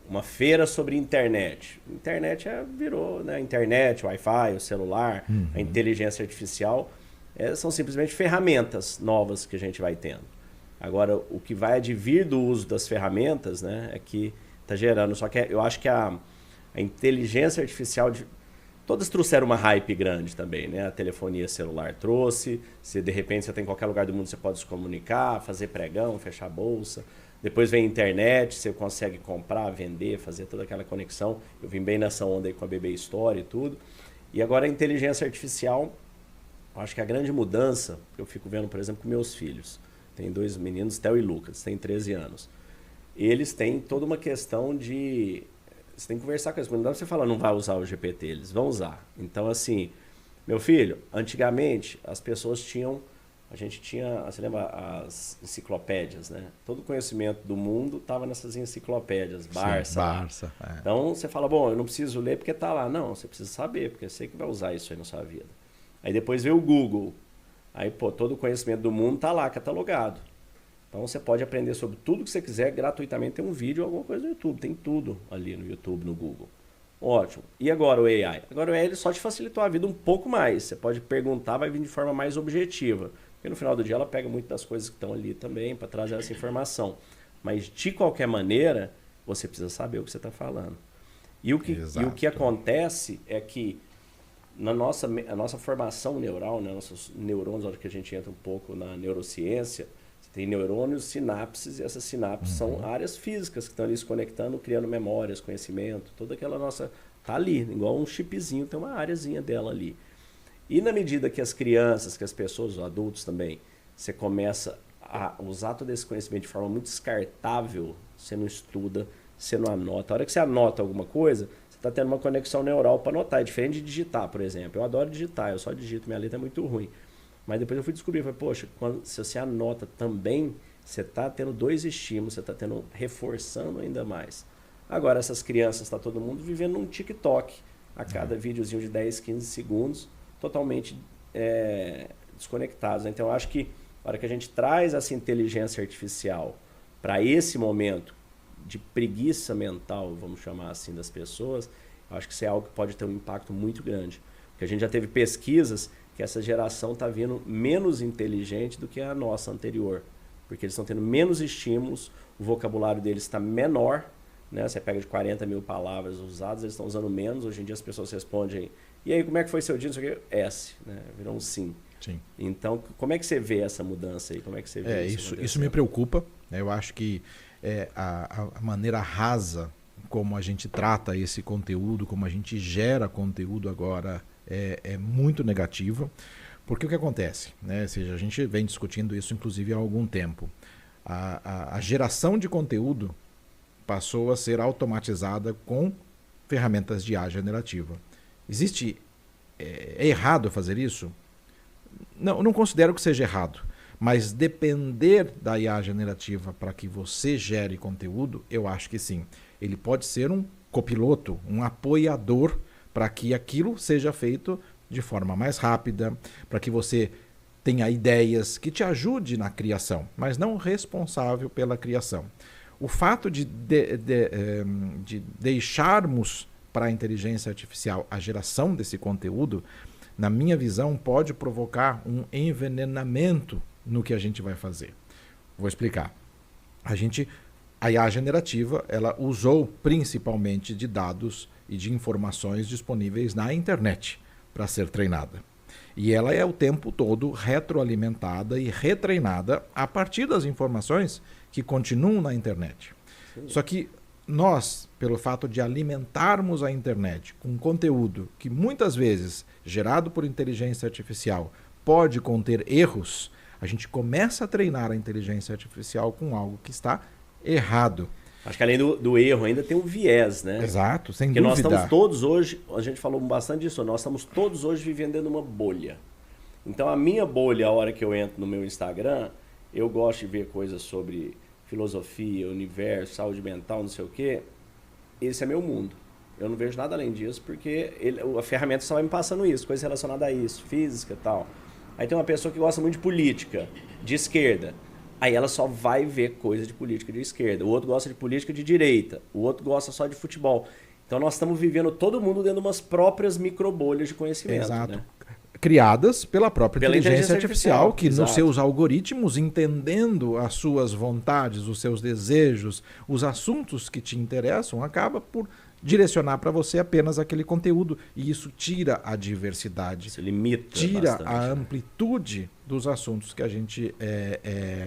uma feira sobre internet. Internet virou, né? Internet, Wi-Fi, o celular, a inteligência artificial, são simplesmente ferramentas novas que a gente vai tendo. Agora, o que vai advir do uso das ferramentas, né, é que está gerando. Só que eu acho que a inteligência artificial, todas trouxeram uma hype grande também, né? A telefonia celular trouxe, de repente você está em qualquer lugar do mundo, você pode se comunicar, fazer pregão, fechar bolsa. Depois vem a internet, você consegue comprar, vender, fazer toda aquela conexão. Eu vim bem nessa onda aí com a BB Story e tudo. E agora a inteligência artificial, eu acho que a grande mudança, eu fico vendo, por exemplo, com meus filhos. Tem 2 meninos, Theo e Lucas, têm 13 anos. Eles têm toda uma questão de... Você tem que conversar com eles. Não dá pra você falar, não vai usar o GPT, eles vão usar. Então, assim, meu filho, antigamente as pessoas tinham... A gente tinha, você lembra, as enciclopédias, né? Todo o conhecimento do mundo estava nessas enciclopédias, Barça. Sim, Barça. Então, você fala, bom, eu não preciso ler porque está lá. Não, você precisa saber, porque você que vai usar isso aí na sua vida. Aí depois veio o Google. Aí, todo o conhecimento do mundo está lá, catalogado. Então, você pode aprender sobre tudo que você quiser gratuitamente. Tem um vídeo ou alguma coisa no YouTube. Tem tudo ali no YouTube, no Google. Ótimo. E agora o AI? Agora o AI ele só te facilitou a vida um pouco mais. Você pode perguntar, vai vir de forma mais objetiva. Porque no final do dia ela pega muito das coisas que estão ali também para trazer essa informação. Mas de qualquer maneira, você precisa saber o que você está falando. E o que acontece é que a nossa formação neural, né, nossos neurônios, na hora que a gente entra um pouco na neurociência, você tem neurônios, sinapses, e essas sinapses são áreas físicas que estão ali se conectando, criando memórias, conhecimento, toda aquela nossa... Tá ali, igual um chipzinho, tem uma areazinha dela ali. E na medida que as crianças, que as pessoas, os adultos também, você começa a usar todo esse conhecimento de forma muito descartável, você não estuda, você não anota. A hora que você anota alguma coisa, você está tendo uma conexão neural para anotar. É diferente de digitar, por exemplo. Eu adoro digitar, eu só digito, minha letra é muito ruim. Mas depois eu fui descobrir, falei, poxa, se você anota também, você está tendo 2 estímulos, você está reforçando ainda mais. Agora essas crianças, está todo mundo vivendo num TikTok, a cada videozinho de 10, 15 segundos, totalmente desconectados. Então eu acho que na hora que a gente traz essa inteligência artificial para esse momento de preguiça mental, vamos chamar assim, das pessoas, eu acho que isso é algo que pode ter um impacto muito grande. Porque a gente já teve pesquisas que essa geração está vindo menos inteligente do que a nossa anterior. Porque eles estão tendo menos estímulos, o vocabulário deles está menor, né? Você pega de 40 mil palavras usadas, eles estão usando menos. Hoje em dia as pessoas respondem, e aí, como é que foi seu dia? Não sei o quê. S, né? Virou um sim. Sim. Então, como é que você vê essa mudança aí? Como é que você vê isso me preocupa. Eu acho que a maneira rasa como a gente trata esse conteúdo, como a gente gera conteúdo agora é muito negativa. Porque o que acontece? Né? Ou seja, a gente vem discutindo isso inclusive há algum tempo. A geração de conteúdo passou a ser automatizada com ferramentas de IA generativa. É errado fazer isso? Não considero que seja errado, mas depender da IA generativa para que você gere conteúdo, eu acho que sim. Ele pode ser um copiloto, um apoiador para que aquilo seja feito de forma mais rápida, para que você tenha ideias que te ajude na criação, mas não responsável pela criação. O fato de deixarmos para a inteligência artificial a geração desse conteúdo, na minha visão, pode provocar um envenenamento no que a gente vai fazer. Vou explicar. A IA generativa, ela usou principalmente de dados e de informações disponíveis na internet para ser treinada. E ela é o tempo todo retroalimentada e retreinada a partir das informações que continuam na internet. Sim. Só que nós, pelo fato de alimentarmos a internet com conteúdo que muitas vezes, gerado por inteligência artificial, pode conter erros, a gente começa a treinar a inteligência artificial com algo que está errado. Acho que além do erro ainda tem um viés, né? Exato, sem Porque dúvida. Porque nós estamos todos hoje, a gente falou bastante disso, nós estamos todos hoje vivendo dentro de uma bolha. Então a minha bolha, a hora que eu entro no meu Instagram, eu gosto de ver coisas sobre filosofia, universo, saúde mental, não sei o quê. Esse é meu mundo. Eu não vejo nada além disso, porque a ferramenta só vai me passando isso, coisas relacionadas a isso, física e tal. Aí tem uma pessoa que gosta muito de política, de esquerda. Aí ela só vai ver coisa de política de esquerda. O outro gosta de política de direita. O outro gosta só de futebol. Então nós estamos vivendo todo mundo dentro de umas próprias microbolhas de conhecimento. Exato. Né? Criadas pela própria inteligência artificial, que exato. Nos seus algoritmos, entendendo as suas vontades, os seus desejos, os assuntos que te interessam, acaba por direcionar para você apenas aquele conteúdo. E isso tira a diversidade. Se limita tira bastante, a amplitude dos assuntos que a gente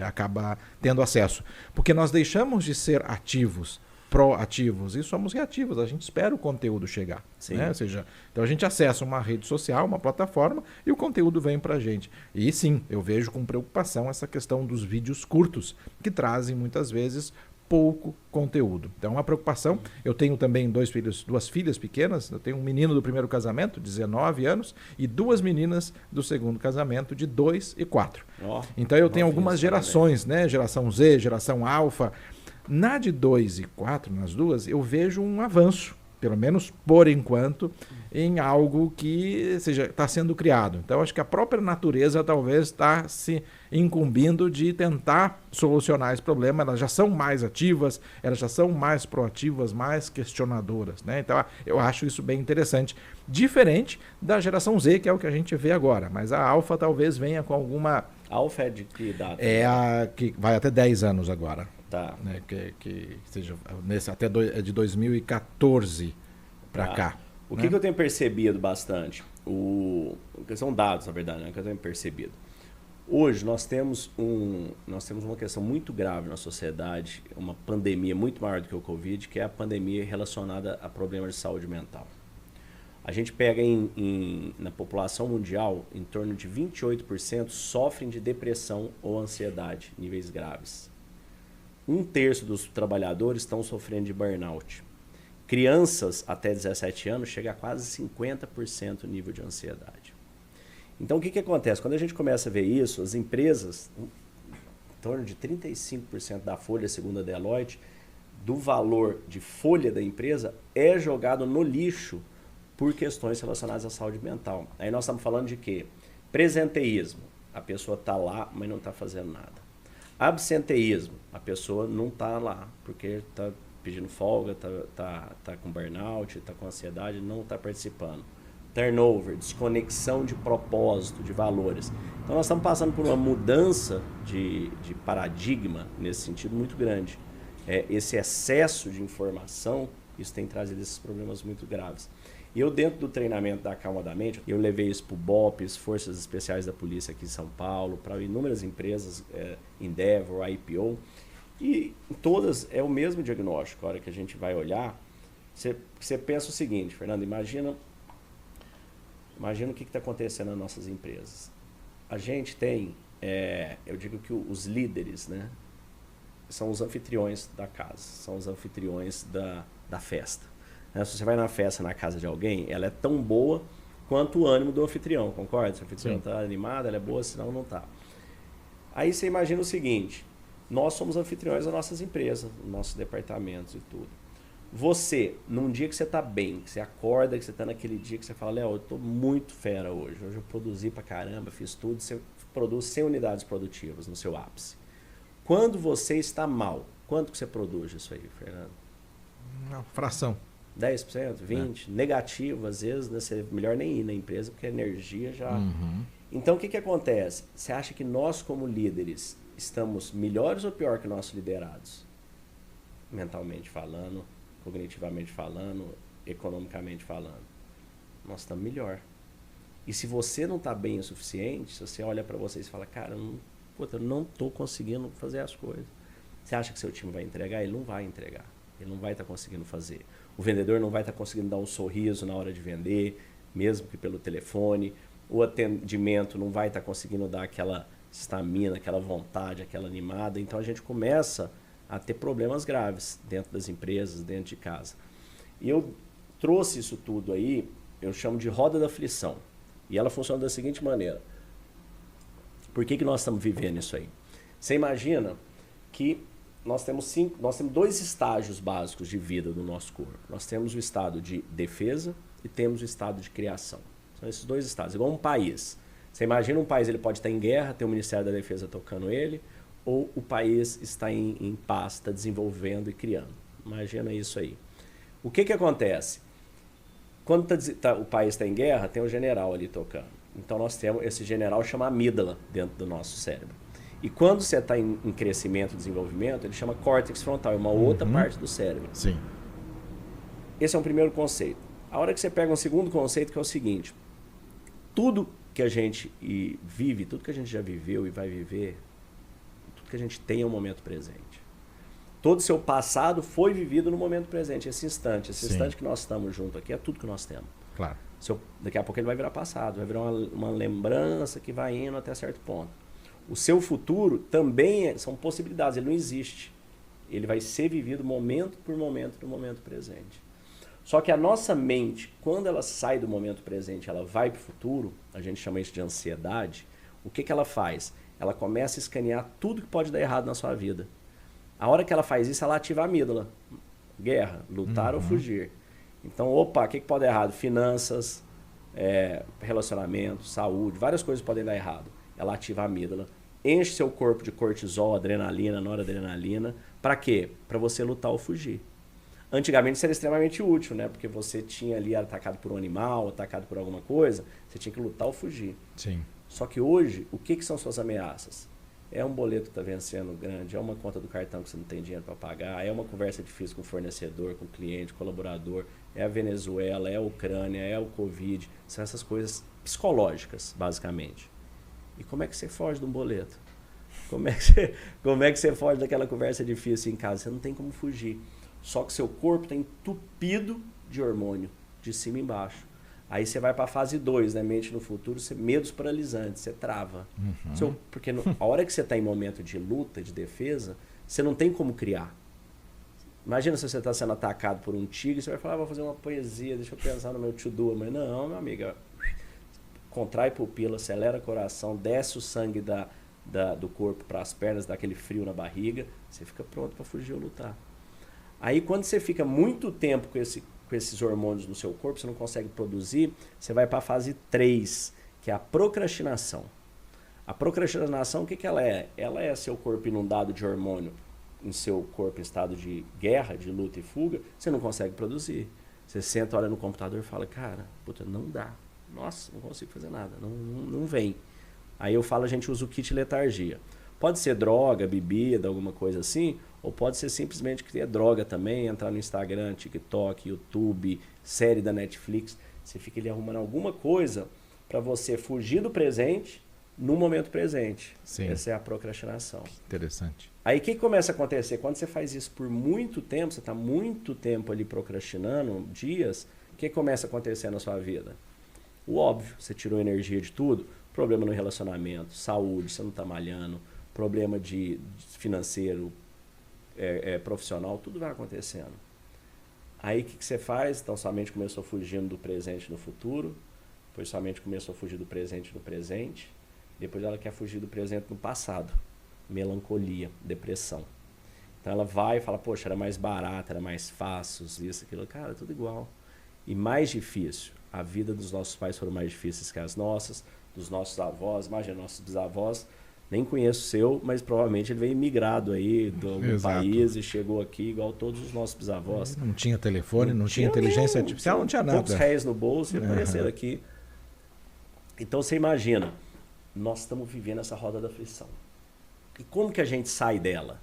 acaba tendo acesso. Porque nós deixamos de ser ativos, proativos, e somos reativos. A gente espera o conteúdo chegar. Né? Ou seja, então a gente acessa uma rede social, uma plataforma, e o conteúdo vem para a gente. E sim, eu vejo com preocupação essa questão dos vídeos curtos, que trazem muitas vezes pouco conteúdo. Então, uma preocupação. Eu tenho também duas filhas pequenas. Eu tenho um menino do primeiro casamento, 19 anos, e duas meninas do segundo casamento, de 2 e 4. Então, eu tenho algumas gerações, né? Geração Z, geração Alfa. Na de 2 e 4, nas duas, eu vejo um avanço, pelo menos por enquanto, em algo que está sendo criado. Então, acho que a própria natureza talvez está se incumbindo de tentar solucionar esse problema. Elas já são mais ativas, elas já são mais proativas, mais questionadoras. Né? Então, eu acho isso bem interessante. Diferente da geração Z, que é o que a gente vê agora. Mas a Alfa talvez venha com alguma... A Alfa é de que data? É a que vai até 10 anos agora. Tá. Né, que seja até de 2014 para cá. O que eu tenho percebido bastante? São dados, na verdade, né, que eu tenho percebido. Hoje nós temos uma questão muito grave na sociedade, uma pandemia muito maior do que o Covid, que é a pandemia relacionada a problemas de saúde mental. A gente pega na população mundial, em torno de 28% sofrem de depressão ou ansiedade, níveis graves. 1/3 dos trabalhadores estão sofrendo de burnout. Crianças até 17 anos chega a quase 50% o nível de ansiedade. Então o que acontece? Quando a gente começa a ver isso, as empresas, em torno de 35% da folha, segundo a Deloitte, do valor de folha da empresa é jogado no lixo por questões relacionadas à saúde mental. Aí nós estamos falando de quê? Presenteísmo. A pessoa está lá, mas não está fazendo nada. Absenteísmo. A pessoa não está lá, porque está pedindo folga, tá com burnout, está com ansiedade, não está participando. Turnover, desconexão de propósito, de valores. Então nós estamos passando por uma mudança de paradigma nesse sentido muito grande. Esse excesso de informação, isso tem trazido esses problemas muito graves. E eu, dentro do treinamento da Calma da Mente, eu levei isso para o BOPES, Forças Especiais da Polícia aqui em São Paulo, para inúmeras empresas, Endeavor, IPO, e em todas é o mesmo diagnóstico. A hora que a gente vai olhar, você pensa o seguinte, Fernando, imagina o que está acontecendo nas nossas empresas. A gente tem, eu digo que os líderes, né, são os anfitriões da casa, são os anfitriões da festa. Se você vai na festa na casa de alguém, ela é tão boa quanto o ânimo do anfitrião, concorda? Se o anfitrião está animado, ela é boa, senão não está. Aí você imagina o seguinte, nós somos anfitriões das nossas empresas, dos nossos departamentos e tudo. Você, num dia que você está bem, que você acorda, que você está naquele dia que você fala, Léo, eu estou muito fera hoje eu produzi pra caramba, fiz tudo, você produz 100 unidades produtivas no seu ápice. Quando você está mal, quanto que você produz isso aí, Fernando? Uma fração. 10%, 20%, negativo, às vezes, né, é melhor nem ir na empresa, porque a energia já... Então, o que acontece? Você acha que nós, como líderes, estamos melhores ou pior que nossos liderados? Mentalmente falando, cognitivamente falando, economicamente falando. Nós estamos melhor. E se você não está bem o suficiente, se você olha para você e fala, cara, eu não estou conseguindo fazer as coisas. Você acha que seu time vai entregar? Ele não vai entregar. Ele não vai estar conseguindo fazer. O vendedor não vai estar conseguindo dar um sorriso na hora de vender, mesmo que pelo telefone. O atendimento não vai estar conseguindo dar aquela estamina, aquela vontade, aquela animada. Então a gente começa a ter problemas graves dentro das empresas, dentro de casa. E eu trouxe isso tudo aí, eu chamo de roda da aflição. E ela funciona da seguinte maneira. Por que nós estamos vivendo isso aí? Você imagina que nós temos 2 estágios básicos de vida do nosso corpo. Nós temos o estado de defesa e temos o estado de criação. São esses 2 estados, igual um país. Você imagina um país, ele pode estar em guerra, tem o Ministério da Defesa tocando ele, ou o país está em paz, está desenvolvendo e criando. Imagina isso aí. O que acontece? Quando o país está em guerra, tem um general ali tocando. Então nós temos esse general chama amígdala dentro do nosso cérebro. E quando você está em crescimento e desenvolvimento, ele chama córtex frontal, é uma outra parte do cérebro. Sim. Esse é um primeiro conceito. A hora que você pega um segundo conceito, que é o seguinte, tudo que a gente vive, tudo que a gente já viveu e vai viver, tudo que a gente tem é o momento presente. Todo o seu passado foi vivido no momento presente, esse instante que nós estamos juntos aqui, é tudo que nós temos. Claro. Daqui a pouco ele vai virar passado, vai virar uma lembrança que vai indo até certo ponto. O seu futuro também são possibilidades, ele não existe. Ele vai ser vivido momento por momento no momento presente. Só que a nossa mente, quando ela sai do momento presente, ela vai para o futuro, a gente chama isso de ansiedade, o que ela faz? Ela começa a escanear tudo que pode dar errado na sua vida. A hora que ela faz isso, ela ativa a amígdala. Guerra, lutar ou fugir. Então, o que pode dar errado? Finanças, relacionamento, saúde, várias coisas podem dar errado. Ela ativa a amígdala. Enche seu corpo de cortisol, adrenalina, noradrenalina. Para quê? Para você lutar ou fugir. Antigamente isso era extremamente útil, né? Porque você tinha ali atacado por um animal, atacado por alguma coisa, você tinha que lutar ou fugir. Sim. Só que hoje, o que são suas ameaças? É um boleto que está vencendo grande, é uma conta do cartão que você não tem dinheiro para pagar, é uma conversa difícil com o fornecedor, com o cliente, colaborador, é a Venezuela, é a Ucrânia, é o Covid. São essas coisas psicológicas, basicamente. E como é que você foge de um boleto? Como é que você foge daquela conversa difícil em casa? Você não tem como fugir. Só que seu corpo está entupido de hormônio, de cima e embaixo. Aí você vai para a fase 2, né? Mente no futuro, medos paralisantes, você trava. Porque a hora que você está em momento de luta, de defesa, você não tem como criar. Imagina se você está sendo atacado por um tigre, você vai falar, vou fazer uma poesia, deixa eu pensar no meu to-do. Mas não, meu amigo, contrai pupila, acelera o coração, desce o sangue do corpo para as pernas, dá aquele frio na barriga, você fica pronto para fugir ou lutar. Aí quando você fica muito tempo com esses hormônios no seu corpo, você não consegue produzir, você vai para a fase 3, que é a procrastinação. A procrastinação, o que ela é? Ela é seu corpo inundado de hormônio, em seu corpo em estado de guerra, de luta e fuga, você não consegue produzir. Você senta, olha no computador e fala, cara, puta, não dá. Nossa, não consigo fazer nada, não vem. Aí eu falo, a gente usa o kit letargia. Pode ser droga, bebida, alguma coisa assim, ou pode ser simplesmente que é droga também, entrar no Instagram, TikTok, YouTube, série da Netflix. Você fica ali arrumando alguma coisa para você fugir do presente no momento presente. Sim. Essa é a procrastinação. Interessante. Aí o que começa a acontecer? Quando você faz isso por muito tempo, você está muito tempo ali procrastinando, dias, o que começa a acontecer na sua vida? O óbvio, você tirou energia de tudo, problema no relacionamento, saúde, você não está malhando, problema de financeiro, profissional, tudo vai acontecendo. Aí o que você faz? Então sua mente começou fugindo do presente e do futuro, depois sua mente começou a fugir do presente e do presente, depois ela quer fugir do presente no passado. Melancolia, depressão. Então ela vai e fala, poxa, era mais barato, era mais fácil, isso, aquilo. Cara, tudo igual. E mais difícil. A vida dos nossos pais foram mais difíceis que as nossas, dos nossos avós. Imagina, nossos bisavós, nem conheço o seu, mas provavelmente ele veio imigrado aí de algum país e chegou aqui igual todos os nossos bisavós. Não tinha telefone, não tinha inteligência artificial, não tinha nada. Poucos réis no bolso e apareceram aqui. Então você imagina, nós estamos vivendo essa roda da aflição. E como que a gente sai dela?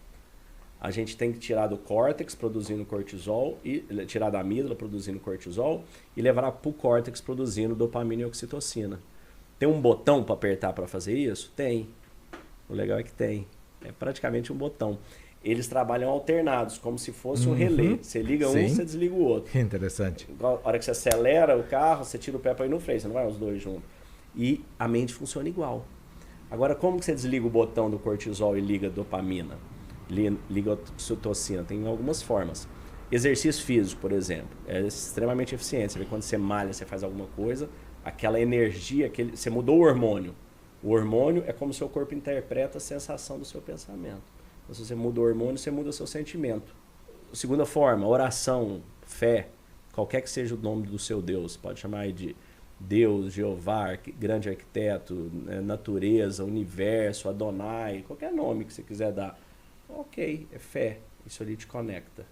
A gente tem que tirar do córtex produzindo cortisol, e tirar da amígdala produzindo cortisol e levar para o córtex produzindo dopamina e oxitocina. Tem um botão para apertar para fazer isso? Tem. O legal é que tem. É praticamente um botão. Eles trabalham alternados, como se fosse um relé. Você liga um, você desliga o outro. Interessante. A hora que você acelera o carro, você tira o pé para ir no freio, você não vai os dois juntos. E a mente funciona igual. Agora, como que você desliga o botão do cortisol e liga a dopamina? Liga a oxitocina? Tem algumas formas. Exercício físico, por exemplo, é extremamente eficiente. Você vê quando você malha, você faz alguma coisa, aquela energia, você mudou o hormônio. O hormônio é como o seu corpo interpreta a sensação do seu pensamento. Então, se você muda o hormônio, você muda o seu sentimento. Segunda forma, oração, fé, qualquer que seja o nome do seu Deus, pode chamar aí de Deus, Jeová, grande arquiteto, natureza, universo, Adonai, qualquer nome que você quiser dar. Ok, é fé. Isso ali te conecta.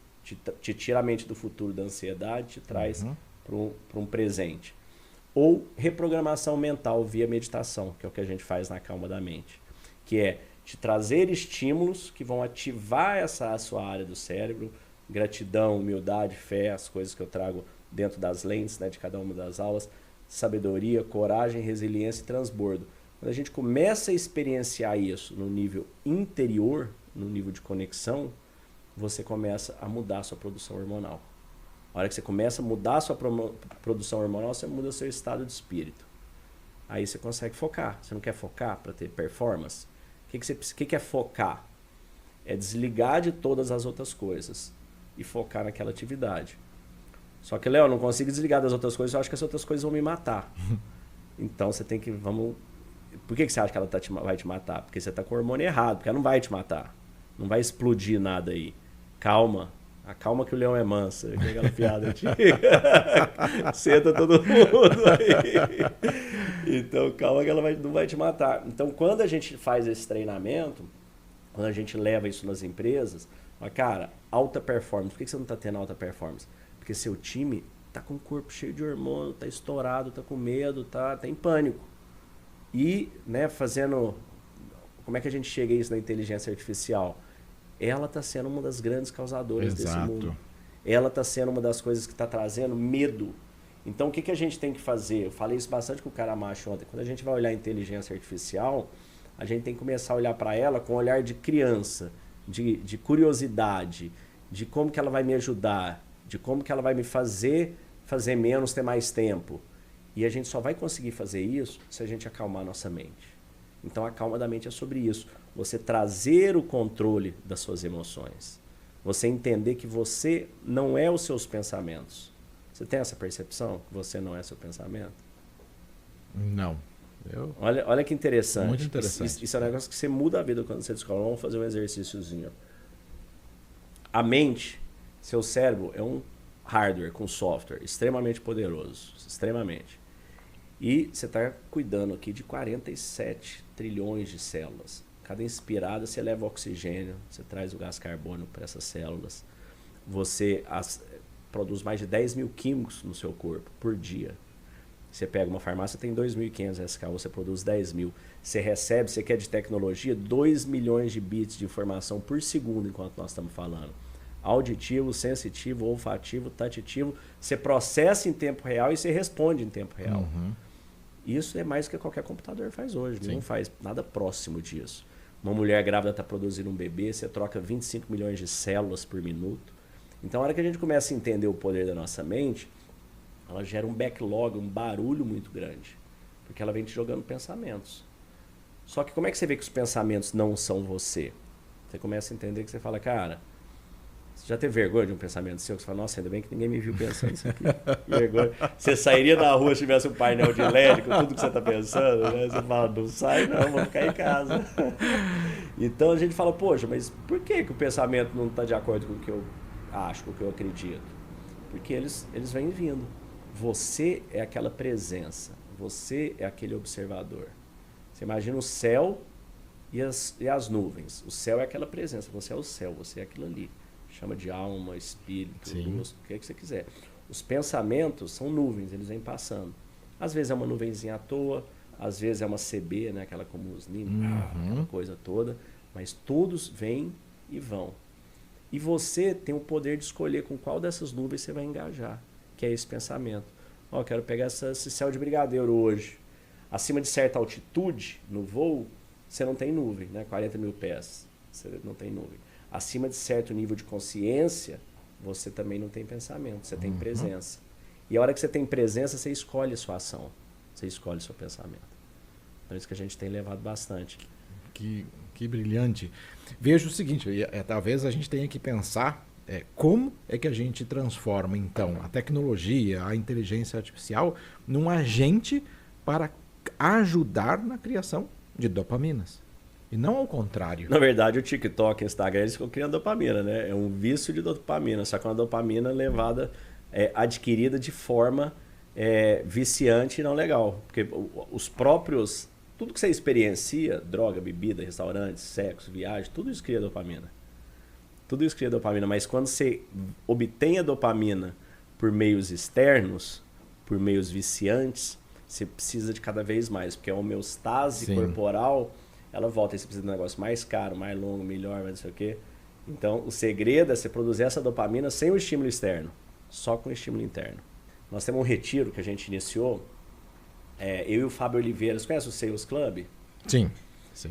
Te tira a mente do futuro, da ansiedade, te traz para um presente. Ou reprogramação mental via meditação, que é o que a gente faz na Calma da Mente. Que é te trazer estímulos que vão ativar a sua área do cérebro. Gratidão, humildade, fé, as coisas que eu trago dentro das lentes, né, de cada uma das aulas. Sabedoria, coragem, resiliência e transbordo. Quando a gente começa a experienciar isso no nível interior, no nível de conexão, você começa a mudar a sua produção hormonal. A hora que você começa a mudar a sua produção hormonal, você muda o seu estado de espírito. Aí você consegue focar. Você não quer focar para ter performance? O que é focar? É desligar de todas as outras coisas e focar naquela atividade. Só que, Léo, eu não consigo desligar das outras coisas, eu acho que as outras coisas vão me matar. Então você tem que... Por que você acha que ela vai te matar? Porque você está com o hormônio errado, porque ela não vai te matar. Não vai explodir nada aí. Calma. Acalma que o leão é manso. Que é aquela piada antiga. Senta todo mundo aí. Então calma que ela não vai te matar. Então quando a gente faz esse treinamento, quando a gente leva isso nas empresas, cara, alta performance. Por que você não está tendo alta performance? Porque seu time tá com o corpo cheio de hormônio, tá estourado, tá com medo, tá em pânico. E, né, fazendo... Como é que a gente chega a isso na inteligência artificial? Ela tá sendo uma das grandes causadoras desse mundo. Ela tá sendo uma das coisas que tá trazendo medo. Então, o que a gente tem que fazer? Eu falei isso bastante com o Caramacho ontem. Quando a gente vai olhar a inteligência artificial, a gente tem que começar a olhar para ela com um olhar de criança, de curiosidade, de como que ela vai me ajudar, de como que ela vai me fazer menos, ter mais tempo. E a gente só vai conseguir fazer isso se a gente acalmar a nossa mente. Então a calma da mente é sobre isso. Você trazer o controle das suas emoções. Você entender que você não é os seus pensamentos. Você tem essa percepção que você não é seu pensamento? Não. Olha que interessante. Muito interessante. Isso é um negócio que você muda a vida quando você descobre. Vamos fazer um exercíciozinho. A mente, Seu cérebro é um hardware com software extremamente poderoso, extremamente. E você está cuidando aqui de 47 trilhões de células. Cada inspirada você leva oxigênio, você traz o gás carbônico para essas células. Você produz mais de 10 mil químicos no seu corpo por dia. Você pega uma farmácia, tem 2.500 SK, você produz 10 mil. Você recebe, você quer de tecnologia, 2 milhões de bits de informação por segundo enquanto nós estamos falando. Auditivo, sensitivo, olfativo, tatitivo. Você processa em tempo real e você responde em tempo real. Uhum. Isso é mais do que qualquer computador faz hoje. Sim. Não faz nada próximo disso. Uma mulher grávida está produzindo um bebê, você troca 25 milhões de células por minuto. Então, a hora que a gente começa a entender o poder da nossa mente, ela gera um backlog, um barulho muito grande. Porque ela vem te jogando pensamentos. Só que como é que você vê que os pensamentos não são você? Você começa a entender que você fala, cara, você já teve vergonha de um pensamento seu? Que você fala, nossa, ainda bem que ninguém me viu pensando isso aqui. Vergonha. Você sairia na rua se tivesse um painel de LED com tudo que você está pensando, né? Você fala, não sai não, vou ficar em casa. Então a gente fala, poxa, mas por que o pensamento não está de acordo com o que eu acho, com o que eu acredito? Porque eles vêm vindo. Você é aquela presença, você é aquele observador. Você imagina o céu e as nuvens. O céu é aquela presença, você é o céu, você é aquilo ali. Chama de alma, espírito, luz, o que você quiser. Os pensamentos são nuvens, eles vêm passando. Às vezes é uma nuvenzinha à toa, às vezes é uma CB, né, aquela como os aquela coisa toda, mas todos vêm e vão. E você tem o poder de escolher com qual dessas nuvens você vai engajar, que é esse pensamento. Ó, eu quero pegar esse céu de brigadeiro hoje. Acima de certa altitude, no voo, você não tem nuvem, né? 40 mil pés, você não tem nuvem. Acima de certo nível de consciência, você também não tem pensamento, você tem presença. E a hora que você tem presença, você escolhe a sua ação, você escolhe o seu pensamento. Então, isso que a gente tem levado bastante. Que brilhante. Vejo o seguinte, talvez a gente tenha que pensar como é que a gente transforma, então, a tecnologia, a inteligência artificial, num agente para ajudar na criação de dopaminas. E não ao contrário. Na verdade, o TikTok e o Instagram, eles ficam criando dopamina, né? É um vício de dopamina, só que é uma dopamina levada, adquirida de forma viciante e não legal. Porque os próprios... Tudo que você experiencia, droga, bebida, restaurante, sexo, viagem, tudo isso cria dopamina. Tudo isso cria dopamina, mas quando você obtém a dopamina por meios externos, por meios viciantes, você precisa de cada vez mais, porque a homeostase corporal, ela volta, e você precisa de um negócio mais caro, mais longo, melhor, mais não sei o quê. Então, o segredo é você produzir essa dopamina sem o estímulo externo, só com o estímulo interno. Nós temos um retiro que a gente iniciou, eu e o Fábio Oliveira. Você conhece o Sales Club? Sim.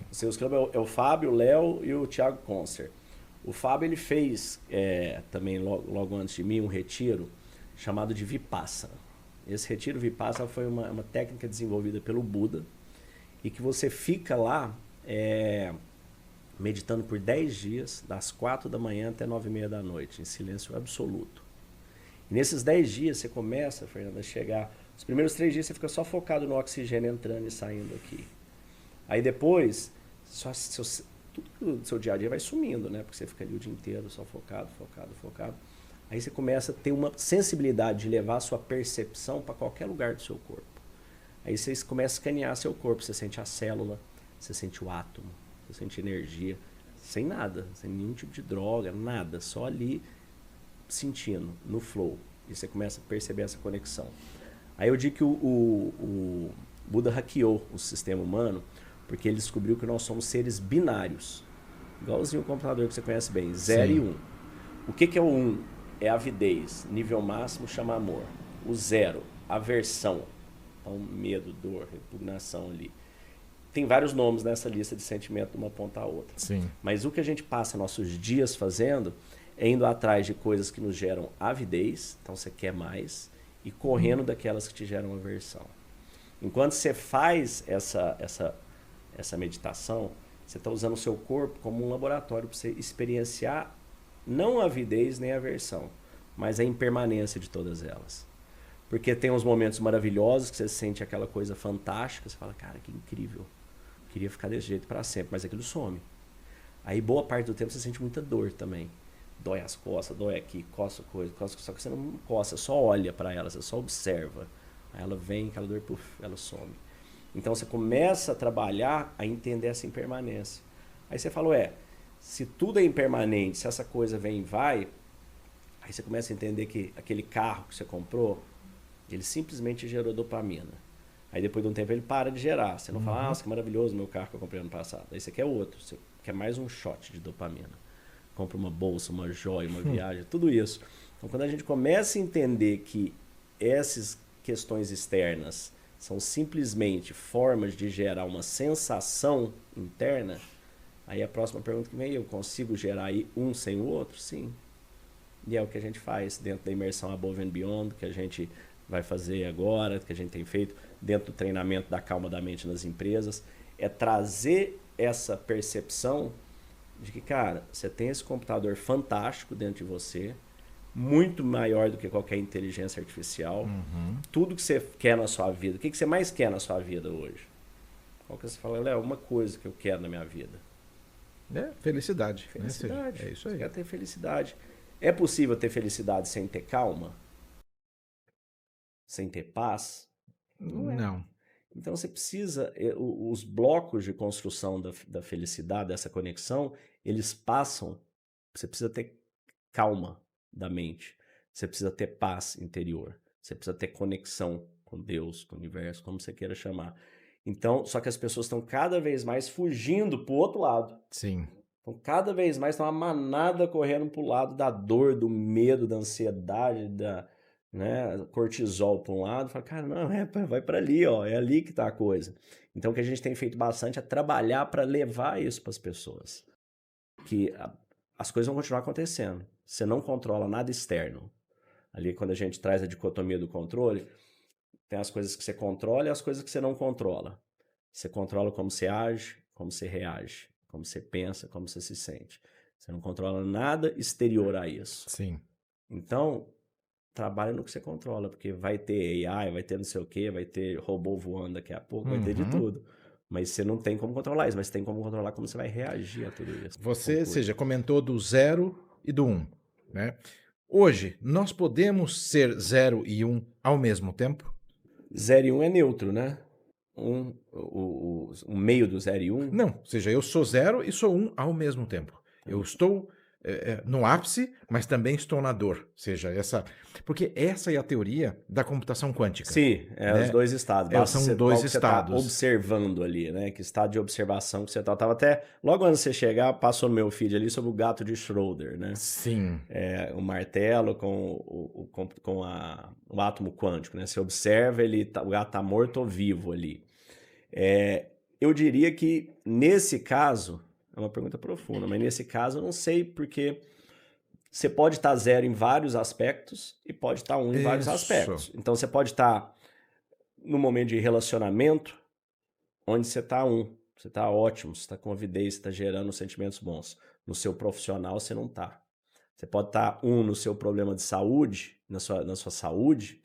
O Sales Club é o Fábio, o Léo e o Thiago Concer. O Fábio ele fez também, logo antes de mim, um retiro chamado de Vipassana. Esse retiro Vipassana foi uma técnica desenvolvida pelo Buda e que você fica lá meditando por 10 dias, das 4 da manhã até 9h30 da noite, em silêncio absoluto. E nesses 10 dias você começa, Fernanda, a chegar... Os primeiros 3 dias você fica só focado no oxigênio entrando e saindo aqui. Aí depois, tudo do seu dia a dia vai sumindo, né? Porque você fica ali o dia inteiro só focado. Aí você começa a ter uma sensibilidade de levar a sua percepção para qualquer lugar do seu corpo. Aí você começa a escanear seu corpo, você sente a célula, você sente o átomo, você sente energia, sem nada, sem nenhum tipo de droga, nada, só ali sentindo, no flow. E você começa a perceber essa conexão. Aí eu digo que o Buda hackeou o sistema humano porque ele descobriu que nós somos seres binários. Igualzinho o computador que você conhece bem, 0 e 1. O que é o 1? É avidez, nível máximo chama amor. O 0, aversão. Então, medo, dor, repugnação ali. Tem vários nomes nessa lista de sentimento de uma ponta a outra. Sim. Mas o que a gente passa nossos dias fazendo é indo atrás de coisas que nos geram avidez, então você quer mais, e correndo daquelas que te geram aversão. Enquanto você faz essa meditação, você está usando o seu corpo como um laboratório para você experienciar não a avidez nem a aversão, mas a impermanência de todas elas. Porque tem uns momentos maravilhosos que você sente aquela coisa fantástica, você fala, cara, que incrível, queria ficar desse jeito para sempre, mas aquilo some. Aí boa parte do tempo você sente muita dor também. dói as costas, dói aqui, coça coisa, só que você não coça, só olha para ela, você só observa. Aí ela vem, aquela dor, puf, ela some. Então você começa a trabalhar a entender essa impermanência. Aí você fala, se tudo é impermanente, se essa coisa vem e vai, aí você começa a entender que aquele carro que você comprou, ele simplesmente gerou dopamina. Aí depois de um tempo ele para de gerar. Você não fala, nossa, que maravilhoso o meu carro que eu comprei ano passado. Aí você quer outro, você quer mais um shot de dopamina. Compra uma bolsa, uma joia, uma viagem, tudo isso. Então quando a gente começa a entender que essas questões externas são simplesmente formas de gerar uma sensação interna, aí a próxima pergunta que vem, eu consigo gerar aí um sem o outro? Sim. E é o que a gente faz dentro da imersão Above and Beyond, que a gente vai fazer agora, que a gente tem feito dentro do treinamento da calma da mente nas empresas, é trazer essa percepção de que, cara, você tem esse computador fantástico dentro de você, muito maior do que qualquer inteligência artificial. Tudo que você quer na sua vida. O que você mais quer na sua vida hoje? Qual que você fala, Léo, uma coisa que eu quero na minha vida? Felicidade. Felicidade. Né? É isso aí. Você quer ter felicidade. É possível ter felicidade sem ter calma? Sem ter paz? Não. Então você precisa, os blocos de construção da felicidade, dessa conexão, eles passam, você precisa ter calma da mente, você precisa ter paz interior, você precisa ter conexão com Deus, com o universo, como você queira chamar. Então, só que as pessoas estão cada vez mais fugindo para o outro lado. Sim. Então, cada vez mais tem uma manada correndo para o lado da dor, do medo, da ansiedade, cortisol para um lado. Fala, cara, não, vai para ali, ó, é ali que está a coisa. Então, o que a gente tem feito bastante é trabalhar para levar isso para as pessoas. Que as coisas vão continuar acontecendo. Você não controla nada externo. Ali, quando a gente traz a dicotomia do controle, tem as coisas que você controla e as coisas que você não controla. Você controla como você age, como você reage, como você pensa, como você se sente. Você não controla nada exterior a isso. Sim. Então, trabalha no que você controla, porque vai ter AI, vai ter não sei o quê, vai ter robô voando daqui a pouco, vai ter de tudo. Mas você não tem como controlar isso, mas tem como controlar como você vai reagir a tudo isso. Você, comentou do 0 e do 1, né? Hoje, nós podemos ser 0 e 1 ao mesmo tempo? 0 e 1 é neutro, né? O meio do 0 e 1? Não, ou seja, eu sou 0 e sou 1 ao mesmo tempo. Eu estou no ápice, mas também estou na dor. Ou seja, porque essa é a teoria da computação quântica. Sim, né? os dois estados. São dois estados. Você tá observando ali, né? Que estado de observação que você tá. Eu tava até, logo antes de você chegar, passou no meu feed ali sobre o gato de Schrödinger, né? Sim. O martelo com o átomo quântico, né? Você observa, o gato tá morto ou vivo ali. Eu diria que, nesse caso, é uma pergunta profunda, mas nesse caso eu não sei, porque você pode estar 0 em vários aspectos e pode estar 1 em vários aspectos. Então você pode estar no momento de relacionamento, onde você está 1, você está ótimo, você está com avidez, você está gerando sentimentos bons. No seu profissional você não está. Você pode estar 1 no seu problema de saúde, na sua saúde,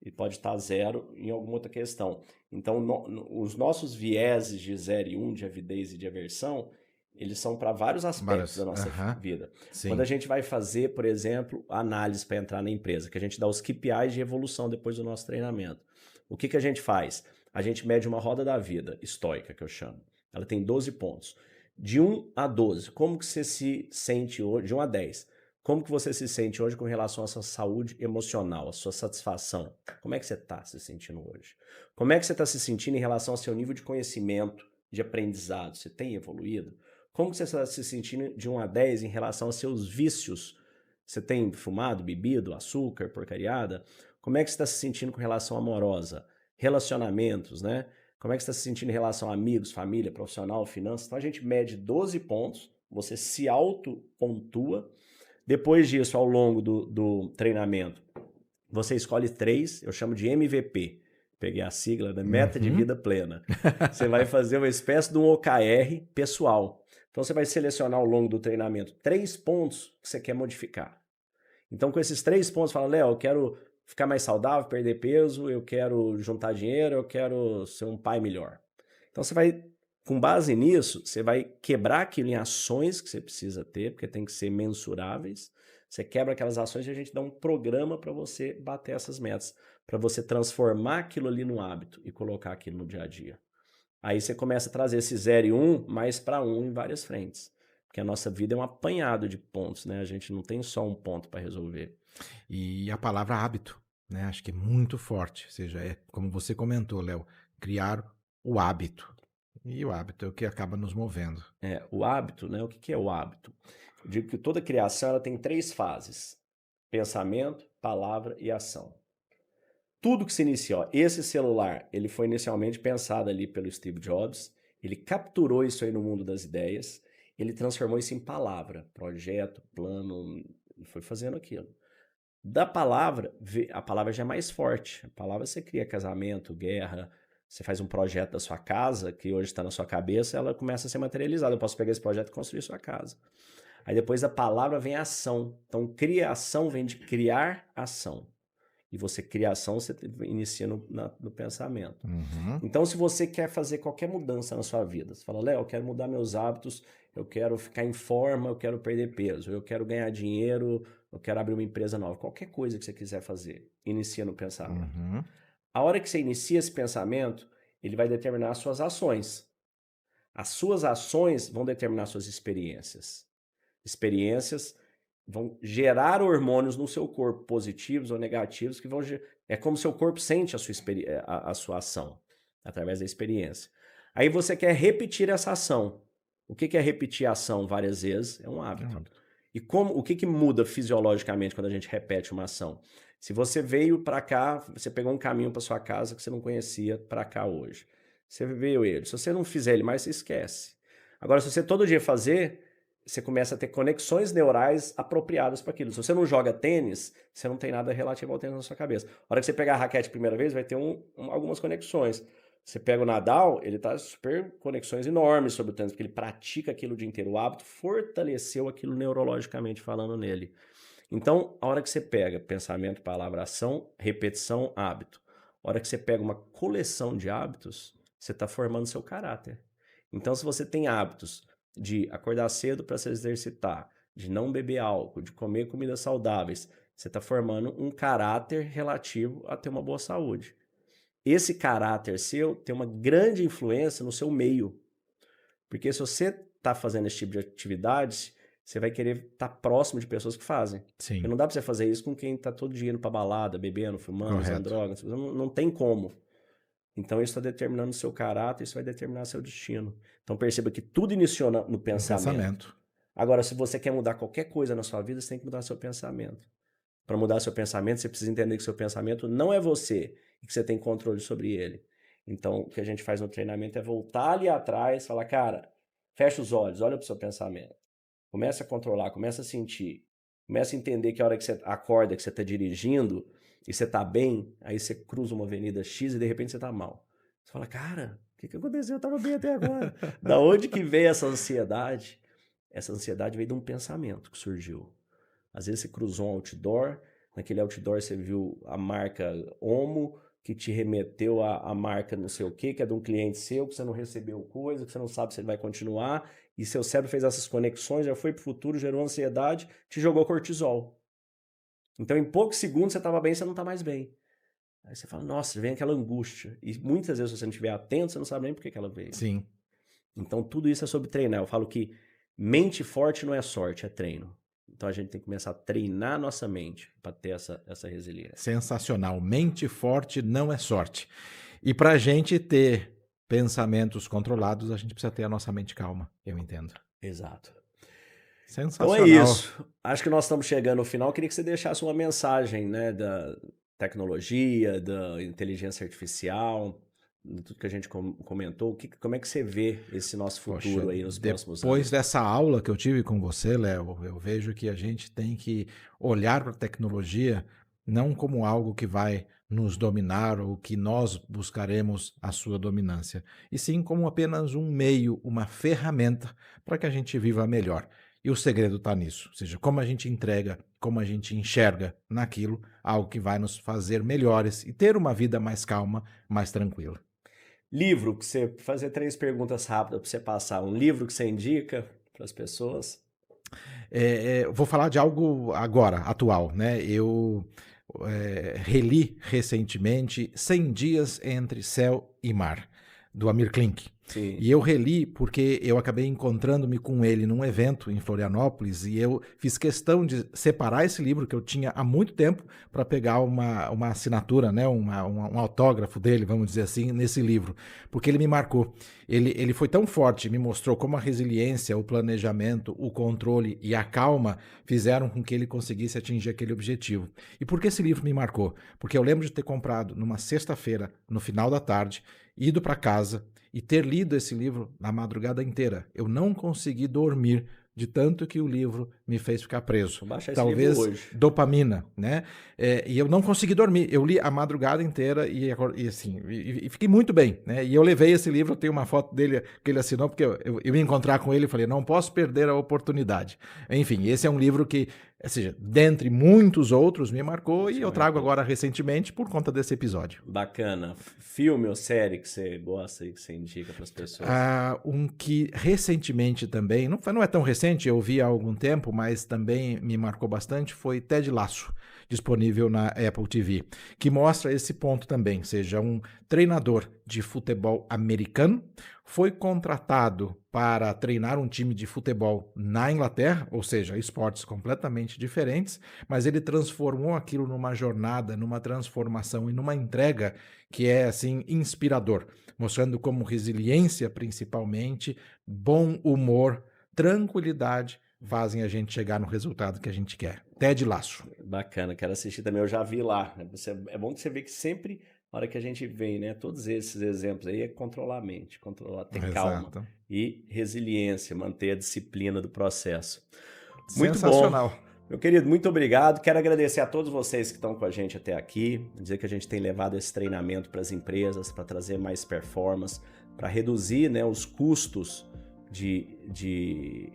e pode estar 0 em alguma outra questão. Então, os nossos vieses de 0 e 1, de avidez e de aversão, eles são para vários aspectos da nossa vida. Sim. Quando a gente vai fazer, por exemplo, análise para entrar na empresa, que a gente dá os KPIs de evolução depois do nosso treinamento. O que a gente faz? A gente mede uma roda da vida estoica, que eu chamo. Ela tem 12 pontos. De 1 a 12, como que você se sente hoje? De 1 a 10. Como que você se sente hoje com relação à sua saúde emocional, à sua satisfação? Como é que você está se sentindo hoje? Como é que você está se sentindo em relação ao seu nível de conhecimento, de aprendizado? Você tem evoluído? Como que você está se sentindo de 1 a 10 em relação aos seus vícios? Você tem fumado, bebido, açúcar, porcariada? Como é que você está se sentindo com relação amorosa? Relacionamentos, né? Como é que você está se sentindo em relação a amigos, família, profissional, finanças? Então a gente mede 12 pontos, você se auto-pontua. Depois disso, ao longo do treinamento, você escolhe 3, eu chamo de MVP. Peguei a sigla da Meta de Vida Plena. Você vai fazer uma espécie de um OKR pessoal. Então você vai selecionar ao longo do treinamento 3 pontos que você quer modificar. Então com esses 3 pontos, fala, Léo, eu quero ficar mais saudável, perder peso, eu quero juntar dinheiro, eu quero ser um pai melhor. Então você vai Com base nisso, você vai quebrar aquilo em ações que você precisa ter, porque tem que ser mensuráveis. Você quebra aquelas ações e a gente dá um programa para você bater essas metas, para você transformar aquilo ali no hábito e colocar aquilo no dia a dia. Aí você começa a trazer esse 0 e 1 mais para 1 em várias frentes. Porque a nossa vida é um apanhado de pontos, né? A gente não tem só um ponto para resolver. E a palavra hábito, né? Acho que é muito forte. Ou seja, é como você comentou, Léo, criar o hábito. E o hábito é o que acaba nos movendo. O hábito, né? O que é o hábito? Eu digo que toda criação ela tem 3 fases: pensamento, palavra e ação. Tudo que se inicia, esse celular, ele foi inicialmente pensado ali pelo Steve Jobs, ele capturou isso aí no mundo das ideias, ele transformou isso em palavra, projeto, plano, ele foi fazendo aquilo. Da palavra, a palavra já é mais forte. A palavra você cria casamento, guerra, você faz um projeto da sua casa, que hoje está na sua cabeça, ela começa a ser materializada. Eu posso pegar esse projeto e construir sua casa. Aí depois da palavra vem a ação. Então, criação vem de criar ação. E você cria ação, você inicia no pensamento. Uhum. Então, se você quer fazer qualquer mudança na sua vida, você fala, Léo, eu quero mudar meus hábitos, eu quero ficar em forma, eu quero perder peso, eu quero ganhar dinheiro, eu quero abrir uma empresa nova. Qualquer coisa que você quiser fazer, inicia no pensamento. Uhum. A hora que você inicia esse pensamento, ele vai determinar as suas ações. As suas ações vão determinar suas experiências. Experiências vão gerar hormônios no seu corpo, positivos ou negativos, que vão... É como seu corpo sente a sua ação, através da experiência. Aí você quer repetir essa ação. O que é repetir a ação várias vezes? É um hábito. E o que muda fisiologicamente quando a gente repete uma ação? Se você veio para cá, você pegou um caminho para sua casa que você não conhecia para cá hoje. Você veio ele. Se você não fizer ele mais, você esquece. Agora, se você todo dia fazer, você começa a ter conexões neurais apropriadas para aquilo. Se você não joga tênis, você não tem nada relativo ao tênis na sua cabeça. A hora que você pegar a raquete a primeira vez, vai ter algumas conexões. Você pega o Nadal, ele tá super conexões enormes sobre o tênis, porque ele pratica aquilo o dia inteiro. O hábito fortaleceu aquilo neurologicamente falando nele. Então, a hora que você pega pensamento, palavra, ação, repetição, hábito. A hora que você pega uma coleção de hábitos, você está formando seu caráter. Então, se você tem hábitos de acordar cedo para se exercitar, de não beber álcool, de comer comidas saudáveis, você está formando um caráter relativo a ter uma boa saúde. Esse caráter seu tem uma grande influência no seu meio. Porque se você está fazendo esse tipo de atividades, você vai querer estar próximo de pessoas que fazem. Sim. Porque não dá para você fazer isso com quem está todo dia indo para balada, bebendo, fumando, usando drogas. Não tem como. Então isso está determinando o seu caráter, isso vai determinar seu destino. Então perceba que tudo iniciou no pensamento. Agora, se você quer mudar qualquer coisa na sua vida, você tem que mudar seu pensamento. Para mudar seu pensamento, você precisa entender que seu pensamento não é você e que você tem controle sobre ele. Então, o que a gente faz no treinamento é voltar ali atrás, falar, cara, fecha os olhos, olha para o seu pensamento. Começa a controlar, começa a sentir. Começa a entender que a hora que você acorda, que você está dirigindo e você está bem, aí você cruza uma avenida X e de repente você está mal. Você fala, cara, o que aconteceu? Eu estava bem até agora. Da onde que veio essa ansiedade? Essa ansiedade veio de um pensamento que surgiu. Às vezes você cruzou um outdoor, naquele outdoor você viu a marca Omo, que te remeteu a marca não sei o quê, que é de um cliente seu, que você não recebeu coisa, que você não sabe se ele vai continuar, e seu cérebro fez essas conexões, já foi para o futuro, gerou ansiedade, te jogou cortisol. Então, em poucos segundos você estava bem, você não está mais bem. Aí você fala, nossa, vem aquela angústia. E muitas vezes, se você não estiver atento, você não sabe nem por que ela veio. Sim. Então, tudo isso é sobre treinar. Eu falo que mente forte não é sorte, é treino. Então, a gente tem que começar a treinar a nossa mente para ter essa resiliência. Sensacional. Mente forte não é sorte. E para a gente ter pensamentos controlados, a gente precisa ter a nossa mente calma, eu entendo. Exato. Sensacional. Então é isso. Acho que nós estamos chegando ao final. Eu queria que você deixasse uma mensagem, né, da tecnologia, da inteligência artificial, tudo que a gente comentou. Como é que você vê esse nosso futuro aí nos próximos anos? Depois dessa aula que eu tive com você, Léo, eu vejo que a gente tem que olhar para a tecnologia não como algo que vai nos dominar ou que nós buscaremos a sua dominância, e sim como apenas um meio, uma ferramenta para que a gente viva melhor. E o segredo está nisso, ou seja, como a gente entrega, como a gente enxerga naquilo, algo que vai nos fazer melhores e ter uma vida mais calma, mais tranquila. Livro que você... Fazer 3 perguntas rápidas para você passar. Um livro que você indica para as pessoas? Vou falar de algo agora, atual, né? Eu reli recentemente 100 Dias Entre Céu e Mar, do Amir Klink. Sim. E eu reli porque eu acabei encontrando-me com ele num evento em Florianópolis e eu fiz questão de separar esse livro que eu tinha há muito tempo para pegar uma assinatura, né, um autógrafo dele, vamos dizer assim, nesse livro, porque ele me marcou. Ele foi tão forte, me mostrou como a resiliência, o planejamento, o controle e a calma fizeram com que ele conseguisse atingir aquele objetivo. E por que esse livro me marcou? Porque eu lembro de ter comprado numa sexta-feira, no final da tarde, ido para casa e ter lido esse livro na madrugada inteira. Eu não consegui dormir de tanto que o livro me fez ficar preso. Vou baixar esse Talvez livro hoje. dopamina, né? E eu não consegui dormir. Eu li a madrugada inteira e fiquei muito bem, né? E eu levei esse livro, eu tenho uma foto dele que ele assinou, porque eu ia encontrar com ele e falei, não posso perder a oportunidade. Enfim, esse é um livro que, ou seja, dentre muitos outros, me marcou e eu trago agora recentemente por conta desse episódio. Bacana. Filme ou série que você gosta e que você indica para as pessoas? Um que recentemente também, não é tão recente, eu vi há algum tempo, mas também me marcou bastante, foi Ted Lasso, disponível na Apple TV, que mostra esse ponto também, ou seja, um treinador de futebol americano foi contratado para treinar um time de futebol na Inglaterra, ou seja, esportes completamente diferentes, mas ele transformou aquilo numa jornada, numa transformação e numa entrega que é, assim, inspirador, mostrando como resiliência, principalmente, bom humor, tranquilidade, fazem a gente chegar no resultado que a gente quer. Ted Lasso. Bacana, quero assistir também, eu já vi lá. É bom que você vê que sempre, na hora que a gente vem, né, todos esses exemplos aí, é controlar a mente, ter calma e resiliência, manter a disciplina do processo. Muito sensacional. Bom. Meu querido, muito obrigado. Quero agradecer a todos vocês que estão com a gente até aqui, dizer que a gente tem levado esse treinamento para as empresas, para trazer mais performance, para reduzir, né, os custos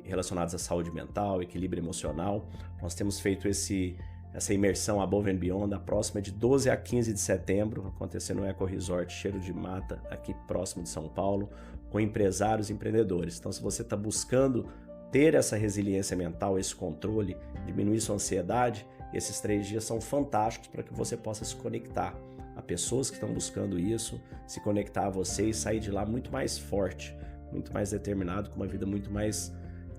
relacionados à saúde mental, equilíbrio emocional. Nós temos feito essa imersão Above and Beyond, a próxima é de 12 a 15 de setembro, acontecendo no Eco Resort Cheiro de Mata, aqui próximo de São Paulo, com empresários e empreendedores. Então, se você está buscando ter essa resiliência mental, esse controle, diminuir sua ansiedade, esses 3 dias são fantásticos para que você possa se conectar a pessoas que estão buscando isso, se conectar a você e sair de lá muito mais forte, muito mais determinado, com uma vida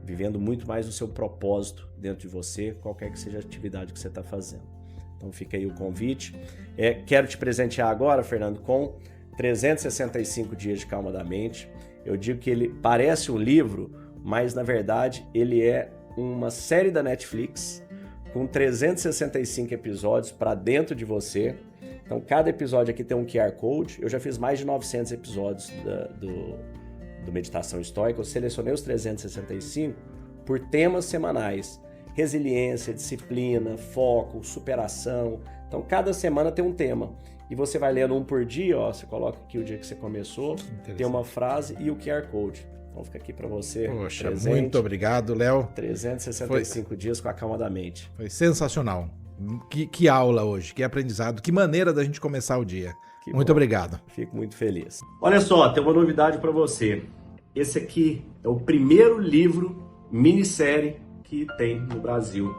vivendo muito mais o seu propósito dentro de você, qualquer que seja a atividade que você está fazendo. Então fica aí o convite. Quero te presentear agora, Fernando, com 365 dias de calma da mente. Eu digo que ele parece um livro, mas na verdade ele é uma série da Netflix com 365 episódios para dentro de você. Então cada episódio aqui tem um QR Code. Eu já fiz mais de 900 episódios do Meditação Estoica. Eu selecionei os 365 por temas semanais: resiliência, disciplina, foco, superação. Então cada semana tem um tema e você vai lendo um por dia, ó, você coloca aqui o dia que você começou, tem uma frase e o QR Code. Então fica aqui para você. Poxa, presente. Muito obrigado, Léo. 365 dias com a calma da mente. Foi sensacional. Que aula hoje, que aprendizado, que maneira da gente começar o dia. Muito obrigado. Fico muito feliz. Olha só, tem uma novidade para você. Esse aqui é o primeiro livro minissérie que tem no Brasil.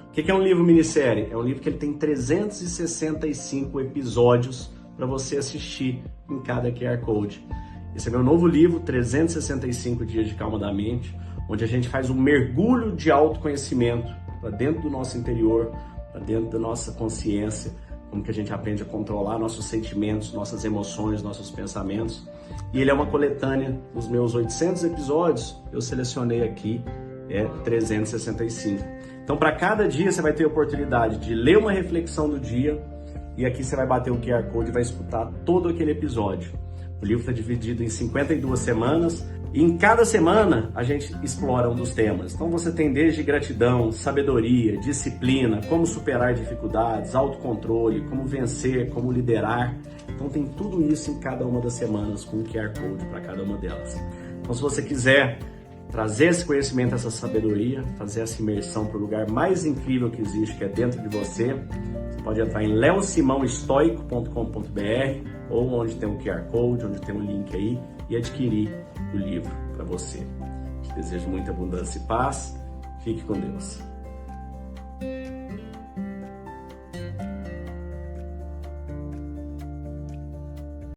O que é um livro minissérie? É um livro que ele tem 365 episódios para você assistir em cada QR Code. Esse é meu novo livro, 365 Dias de Calma da Mente, onde a gente faz um mergulho de autoconhecimento para dentro do nosso interior, para dentro da nossa consciência, como que a gente aprende a controlar nossos sentimentos, nossas emoções, nossos pensamentos. E ele é uma coletânea dos meus 800 episódios, eu selecionei aqui 365. Então, para cada dia você vai ter a oportunidade de ler uma reflexão do dia e aqui você vai bater o QR Code e vai escutar todo aquele episódio. O livro está dividido em 52 semanas e em cada semana a gente explora um dos temas. Então você tem desde gratidão, sabedoria, disciplina, como superar dificuldades, autocontrole, como vencer, como liderar. Então tem tudo isso em cada uma das semanas com um QR Code para cada uma delas. Então se você quiser trazer esse conhecimento, essa sabedoria, fazer essa imersão para o lugar mais incrível que existe, que é dentro de você, você pode entrar em leosimãoestoico.com.br, ou onde tem um QR Code, onde tem um link aí, e adquirir o livro para você. Te desejo muita abundância e paz. Fique com Deus.